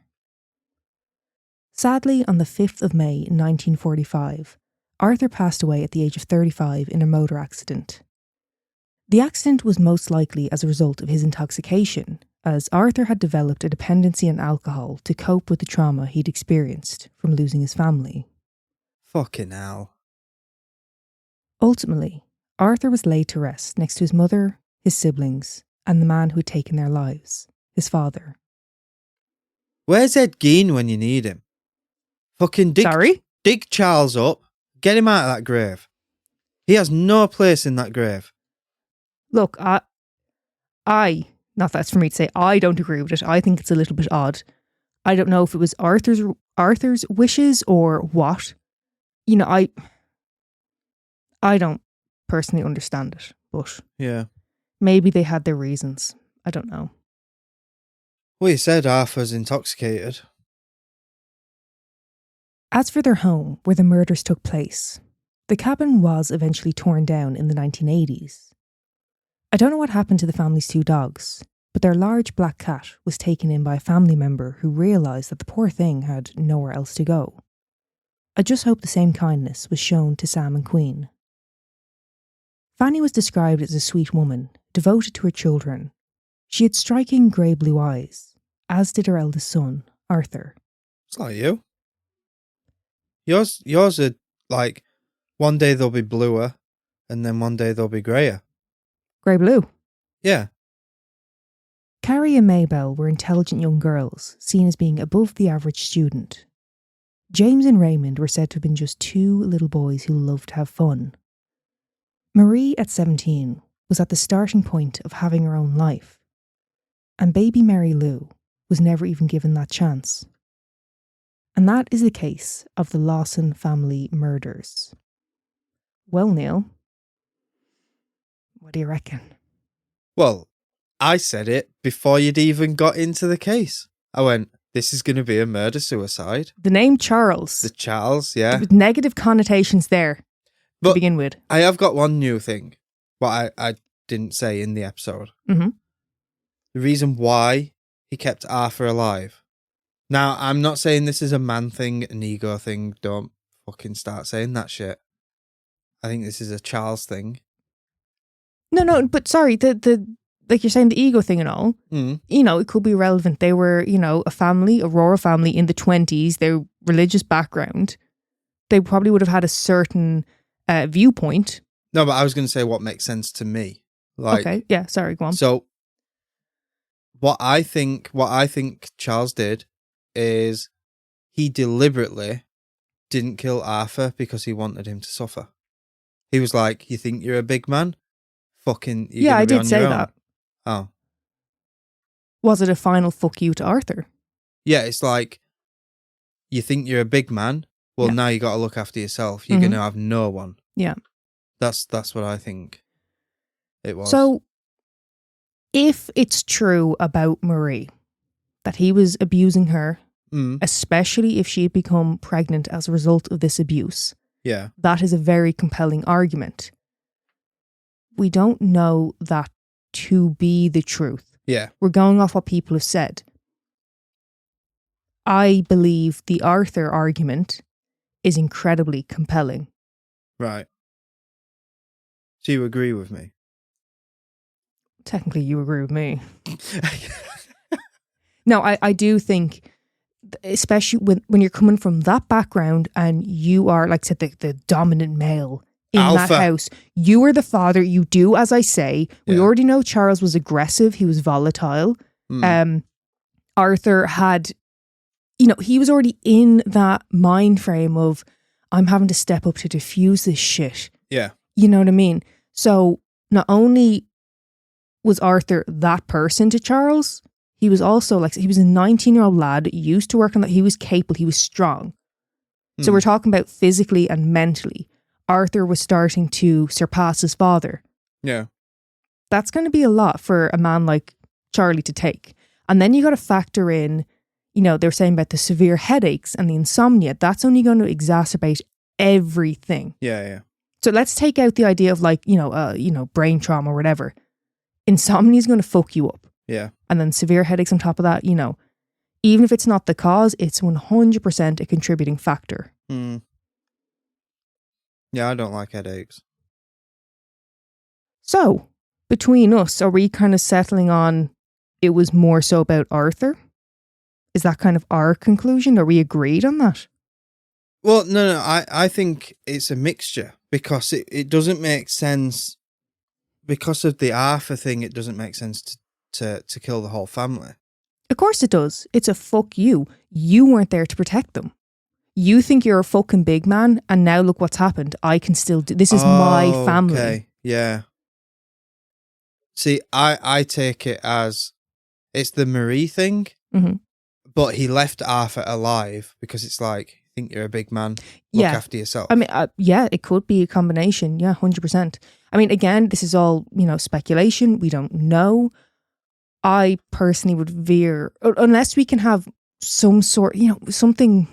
Sadly, on the 5th of May 1945, Arthur passed away at the age of 35 in a motor accident. The accident was most likely as a result of his intoxication, as Arthur had developed a dependency on alcohol to cope with the trauma he'd experienced from losing his family. Fucking hell. Ultimately, Arthur was laid to rest next to his mother, his siblings, and the man who had taken their lives, his father. Where's Ed Gein when you need him? Fucking dig Charles up, get him out of that grave. He has no place in that grave. Look, not that's for me to say, I don't agree with it. I think it's a little bit odd. I don't know if it was Arthur's wishes or what. You know, I don't personally understand it, but yeah, maybe they had their reasons. I don't know. Well, you said Arthur's intoxicated. As for their home, where the murders took place, the cabin was eventually torn down in the 1980s. I don't know what happened to the family's 2 dogs, but their large black cat was taken in by a family member who realised that the poor thing had nowhere else to go. I just hope the same kindness was shown to Sam and Queen. Fanny was described as a sweet woman, devoted to her children. She had striking grey-blue eyes, as did her eldest son, Arthur. It's like you. Yours are like, one day they'll be bluer, and then one day they'll be greyer. Grey-blue? Yeah. Carrie and Maybelle were intelligent young girls, seen as being above the average student. James and Raymond were said to have been just 2 little boys who loved to have fun. Marie, at 17, was at the starting point of having her own life. And baby Mary Lou was never even given that chance. And that is the case of the Lawson family murders. Well, Neil, what do you reckon? Well, I said it before you'd even got into the case. I went, this is going to be a murder-suicide. The name Charles. The Charles, yeah. With negative connotations there to begin with. I have got one new thing, what I didn't say in the episode. Mm-hmm. The reason why he kept Arthur alive. Now, I'm not saying this is a man thing, an ego thing. Don't fucking start saying that shit. I think this is a Charles thing. No, but sorry, the like you're saying, the ego thing and all, you know, it could be relevant. They were, you know, a family, a royal family in the 20s, their religious background. They probably would have had a certain viewpoint. No, but I was going to say what makes sense to me. Like, okay, yeah, sorry, go on. So, what I think Charles did is he deliberately didn't kill Arthur because he wanted him to suffer. He was like, you think you're a big man? Fucking, you're yeah, I be did on say your that. Own. Oh. Was it a final fuck you to Arthur? Yeah, it's like, you think you're a big man? Well, now you got to look after yourself. You're going to have no one. Yeah. That's what I think it was. So, if it's true about Marie that he was abusing her, especially if she had become pregnant as a result of this abuse, that is a very compelling argument. We don't know that to be the truth. Yeah. We're going off what people have said. I believe the Arthur argument is incredibly compelling. Right. So you agree with me? Technically, you agree with me. No, I do think, especially when you're coming from that background and you are, like I said, the dominant male in Alpha. that house. You are the father. You do as I say. We already know Charles was aggressive. He was volatile. Arthur had, he was already in that mind frame of, I'm having to step up to diffuse this shit. Yeah. You know what I mean? So not only was Arthur that person to Charles, he was also he was a 19-year-old lad, used to work on that. He was capable. He was strong. So we're talking about physically and mentally. Arthur was starting to surpass his father. Yeah. That's going to be a lot for a man like Charlie to take. And then you got to factor in, they're saying about the severe headaches and the insomnia. That's only going to exacerbate everything. Yeah. So let's take out the idea of brain trauma or whatever. Insomnia is going to fuck you up. Yeah. And then severe headaches on top of that, even if it's not the cause, it's 100% a contributing factor. Yeah, I don't like headaches. So, between us, are we kind of settling on it was more so about Arthur? Is that kind of our conclusion? Are we agreed on that? Well, no, I think it's a mixture because it doesn't make sense. Because of the Arthur thing, it doesn't make sense to kill the whole family. Of course it does. It's a fuck you. You weren't there to protect them. You think you're a fucking big man, and now look what's happened. I can still do this. Is my family. Okay. Yeah. See, I take it as it's the Marie thing, but he left Arthur alive because it's like, I think you're a big man. Look after yourself. I mean, it could be a combination. Yeah, 100%. I mean, again, this is all, speculation. We don't know. I personally would veer, unless we can have some sort, something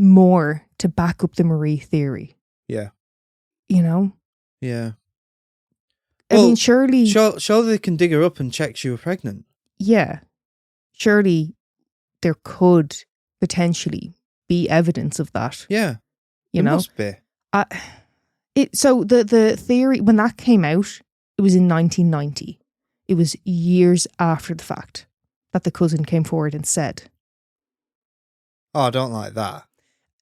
more to back up the Marie theory. Yeah. Yeah. I Well, mean, surely... Surely they can dig her up and check she was pregnant. Yeah. Surely there could potentially be evidence of that. Yeah. There must be. So the theory, when that came out, it was in 1990. It was years after the fact that the cousin came forward and said. Oh, I don't like that.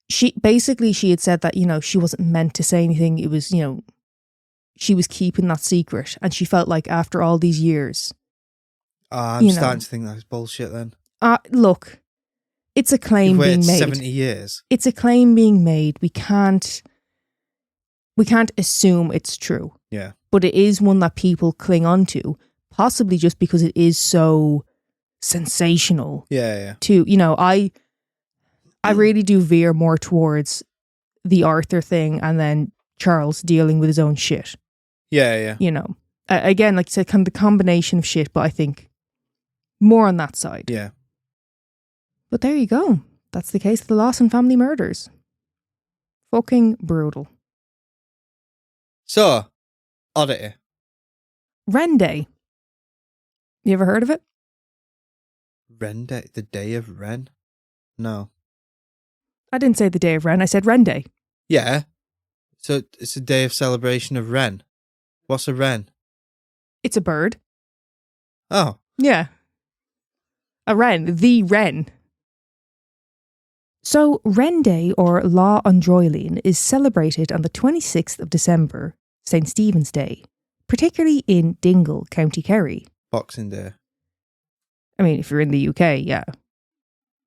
She had said that, she wasn't meant to say anything. It was, she was keeping that secret. And she felt like after all these years. I'm starting to think that's bullshit then. Look, it's a claim being made. 70 years. It's a claim being made. We can't assume it's true. Yeah. But it is one that people cling on to, possibly just because it is so sensational. Yeah. I really do veer more towards the Arthur thing and then Charles dealing with his own shit. Yeah. Again, like you said, kind of the combination of shit, but I think more on that side. Yeah. But there you go. That's the case of the Lawson family murders. Fucking brutal. So, oddity. Wren Day. You ever heard of it? Wren Day? The day of Wren? No. I didn't say the day of Wren. I said Wren Day. Yeah. So it's a day of celebration of Wren. What's a wren? It's a bird. Oh. Yeah. A wren. The wren. So, Wren Day, or Lá an Droileán, is celebrated on the 26th of December, St. Stephen's Day, particularly in Dingle, County Kerry. Boxing Day. I mean, if you're in the UK, yeah.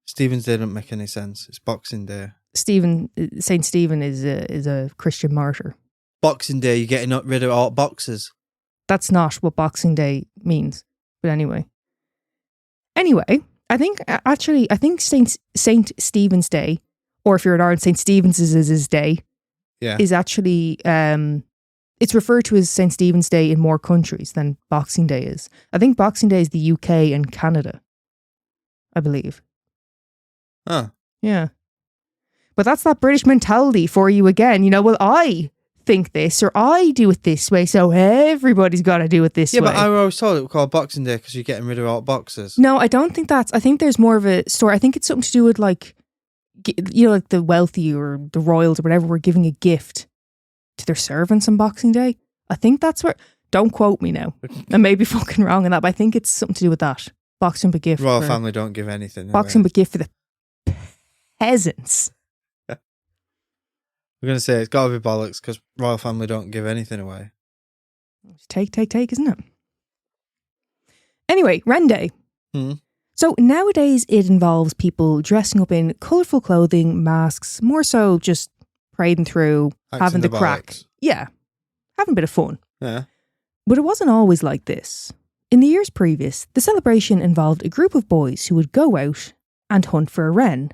Stephen's Day doesn't make any sense. It's Boxing Day. St. Stephen is a Christian martyr. Boxing Day, you're getting rid of all boxers. That's not what Boxing Day means. But anyway, I think St. Stephen's Day, or if you're in Ireland, St. Stephen's is his day, yeah, is actually It's referred to as St. Stephen's Day in more countries than Boxing Day is. I think Boxing Day is the UK and Canada, I believe. Huh. Yeah. But that's that British mentality for you again. You know, well, I think this or I do it this way, so everybody's got to do it this way. Yeah, but I always thought it was called Boxing Day because you're getting rid of all boxers. No, I don't think that's... I think there's more of a story. I think it's something to do with like, you know, like the wealthy or the royals or whatever were giving a gift to their servants on Boxing Day. I think that's where... Don't quote me now. I may be fucking wrong on that, but I think it's something to do with that. Boxing but gift. Royal family don't give anything. Boxing but gift for the peasants. I'm going to say it's got to be bollocks because royal family don't give anything away. Take, isn't it? Anyway, Wren Day. So nowadays it involves people dressing up in colourful clothing, masks, more so just parading through, having the crack. Bollocks. Yeah, having a bit of fun. Yeah. But it wasn't always like this. In the years previous, the celebration involved a group of boys who would go out and hunt for a wren.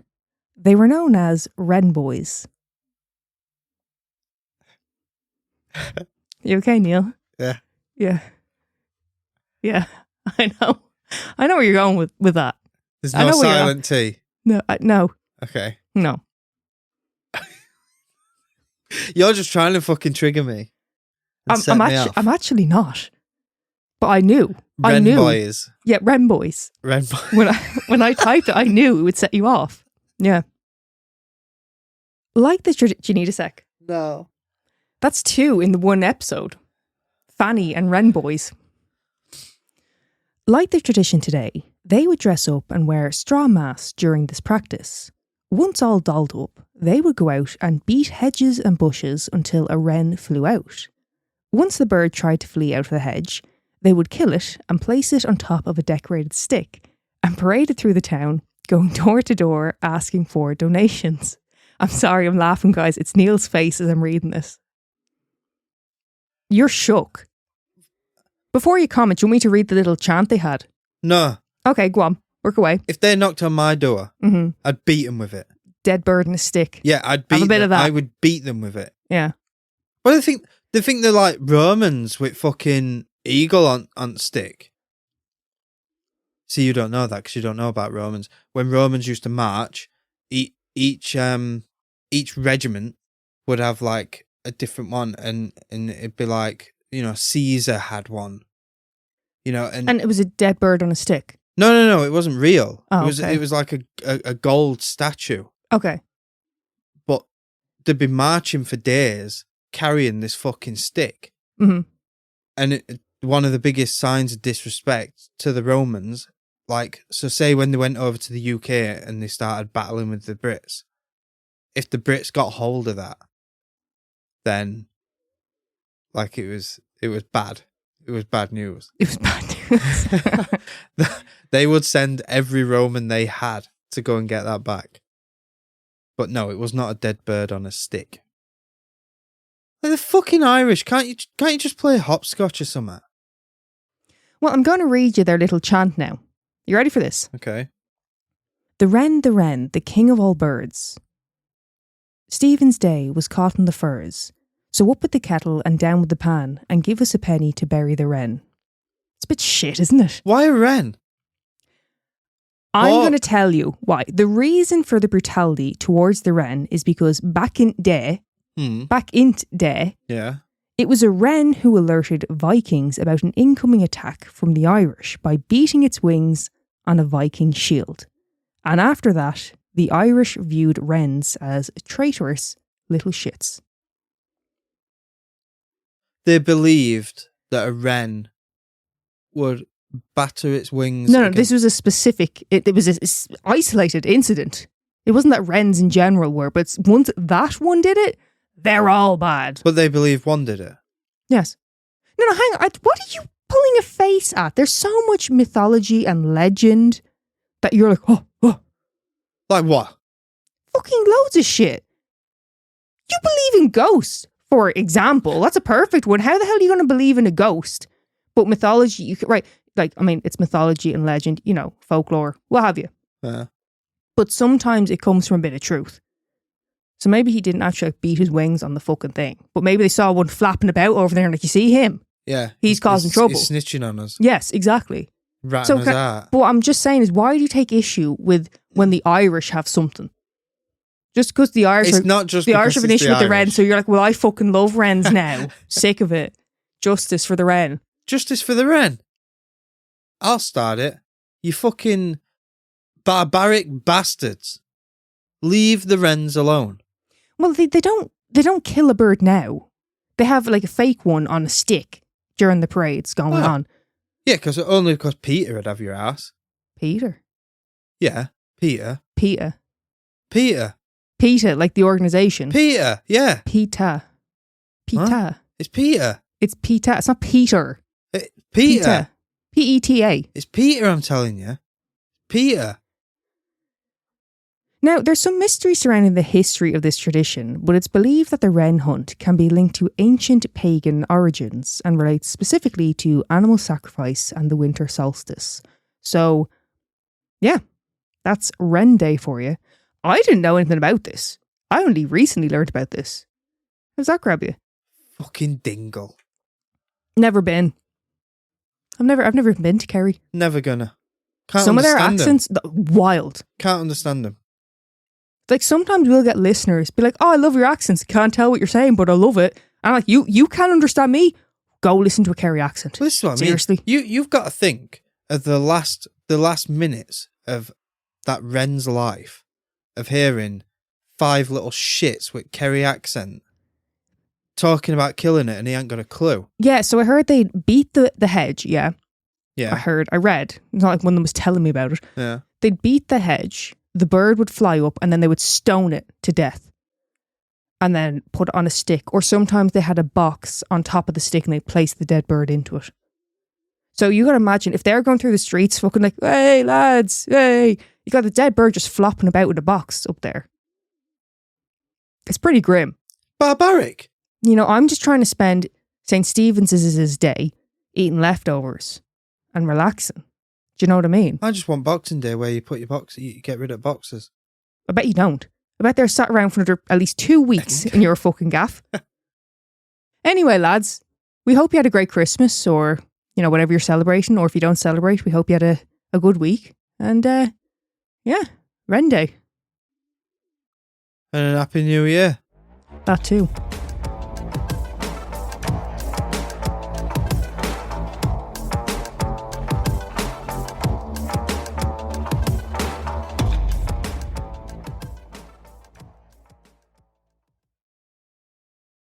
They were known as Wren boys. You okay, Neil? Yeah. Yeah. Yeah. I know where you're going with that. There's no silent T. No, no. Okay. No. You're just trying to fucking trigger me. I'm actually not. But I knew. Wren boys. Yeah, Wren boys. Wren boys. When I typed it, I knew it would set you off. Yeah. Like the do you need a sec? No. That's 2 in the one episode. Fanny and Wren boys. Like the tradition today, they would dress up and wear straw masks during this practice. Once all dolled up, they would go out and beat hedges and bushes until a wren flew out. Once the bird tried to flee out of the hedge, they would kill it and place it on top of a decorated stick and parade it through the town, going door to door asking for donations. I'm sorry, I'm laughing, guys. It's Neil's face as I'm reading this. You're shook. Before you comment, do you want me to read the little chant they had? No. Okay, go on. Work away. If they knocked on my door, I'd beat them with it. Dead bird and a stick. Yeah, I'd beat Have a bit them. of that. I would beat them with it. Yeah. Well, they think they're like Romans with fucking eagle on stick. See, you don't know that because you don't know about Romans. When Romans used to march, each regiment would have like a different one, and it'd be like, you know, Caesar had one. You know, and it was a dead bird on a stick. No, it wasn't real. Oh, It was like a gold statue. Okay. But they'd be marching for days carrying this fucking stick. Mm-hmm. And one of the biggest signs of disrespect to the Romans, like, so say when they went over to the UK and they started battling with the Brits, if the Brits got hold of that, then like it was bad. It was bad news. It was bad news. They would send every Roman they had to go and get that back. But no, it was not a dead bird on a stick. Like, they're fucking Irish. Can't you just play hopscotch or something? Well, I'm going to read you their little chant now. You ready for this? Okay. The wren, the king of all birds. Stephen's Day was caught in the furze. So up with the kettle and down with the pan and give us a penny to bury the wren. It's a bit shit, isn't it? Why a wren? I'm going to tell you why. The reason for the brutality towards the wren is because back in day, yeah, it was a wren who alerted Vikings about an incoming attack from the Irish by beating its wings on a Viking shield. And after that, the Irish viewed wrens as traitorous little shits. They believed that a wren would batter its wings. No, this was a specific, it was an isolated incident. It wasn't that wrens in general were, but once that one did it, they're all bad. But they believe one did it. Yes. No, hang on. What are you pulling a face at? There's so much mythology and legend that you're like, oh. Like what? Fucking loads of shit. You believe in ghosts, for example. That's a perfect one. How the hell are you going to believe in a ghost? But mythology, right, like, I mean, it's mythology and legend, you know, folklore, what have you. Yeah. But sometimes it comes from a bit of truth. So maybe he didn't actually beat his wings on the fucking thing. But maybe they saw one flapping about over there and like, you see him? Yeah. He's causing trouble. He's snitching on us. Yes, exactly. Ratting us out. But what I'm just saying is, why do you take issue with when the Irish have something? Just because the Irish it's not just the Irish have an issue with the Irish. Wren, so you're like, well, I fucking love Wrens now. Sick of it. Justice for the Wren. Justice for the Wren. I'll start it. You fucking barbaric bastards. Leave the Wrens alone. Well, they don't kill a bird now. They have like a fake one on a stick during the parades going on. Yeah, because Peter would have your ass. Peter? Yeah, Peter. Peter. Peter. PETA, like the organisation. Peter, yeah. PETA. PETA. Huh? It's Peter. It's PETA. It's not Peter. Peter. PETA. It's Peter, I'm telling you. Peter. Now, there's some mystery surrounding the history of this tradition, but it's believed that the Wren hunt can be linked to ancient pagan origins and relates specifically to animal sacrifice and the winter solstice. So, yeah, that's Wren Day for you. I didn't know anything about this. I only recently learned about this. How's that grab you? Fucking dingle. Never been. I've never been to Kerry. Never gonna. Can't Some of their understand accents, wild. Can't understand them. Like sometimes we'll get listeners be like, "Oh, I love your accents. Can't tell what you're saying, but I love it." And I'm like, "You can't understand me? Go listen to a Kerry accent." Well, this is what Seriously. I mean. You've got to think of the last minutes of that Wren's life of hearing 5 little shits with Kerry accent talking about killing it, and he ain't got a clue. Yeah, so I heard they beat the hedge. Yeah, Yeah. I read. It's not like one of them was telling me about it. Yeah. They'd beat the hedge. The bird would fly up, and then they would stone it to death, and then put it on a stick. Or sometimes they had a box on top of the stick, and they placed the dead bird into it. So you got to imagine if they're going through the streets, fucking like, "Hey lads, hey!" You got the dead bird just flopping about with a box up there. It's pretty grim. Barbaric. You know, I'm just trying to spend St. Stephen's day eating leftovers and relaxing. Do you know what I mean? I just want Boxing Day where you put your box, you get rid of boxes. I bet you don't. I bet they're sat around for another at least 2 weeks in your fucking gaff. Anyway, lads, we hope you had a great Christmas or, you know, whatever you're celebrating. Or if you don't celebrate, we hope you had a good week. And, yeah, Wren Day. And a Happy New Year. That too.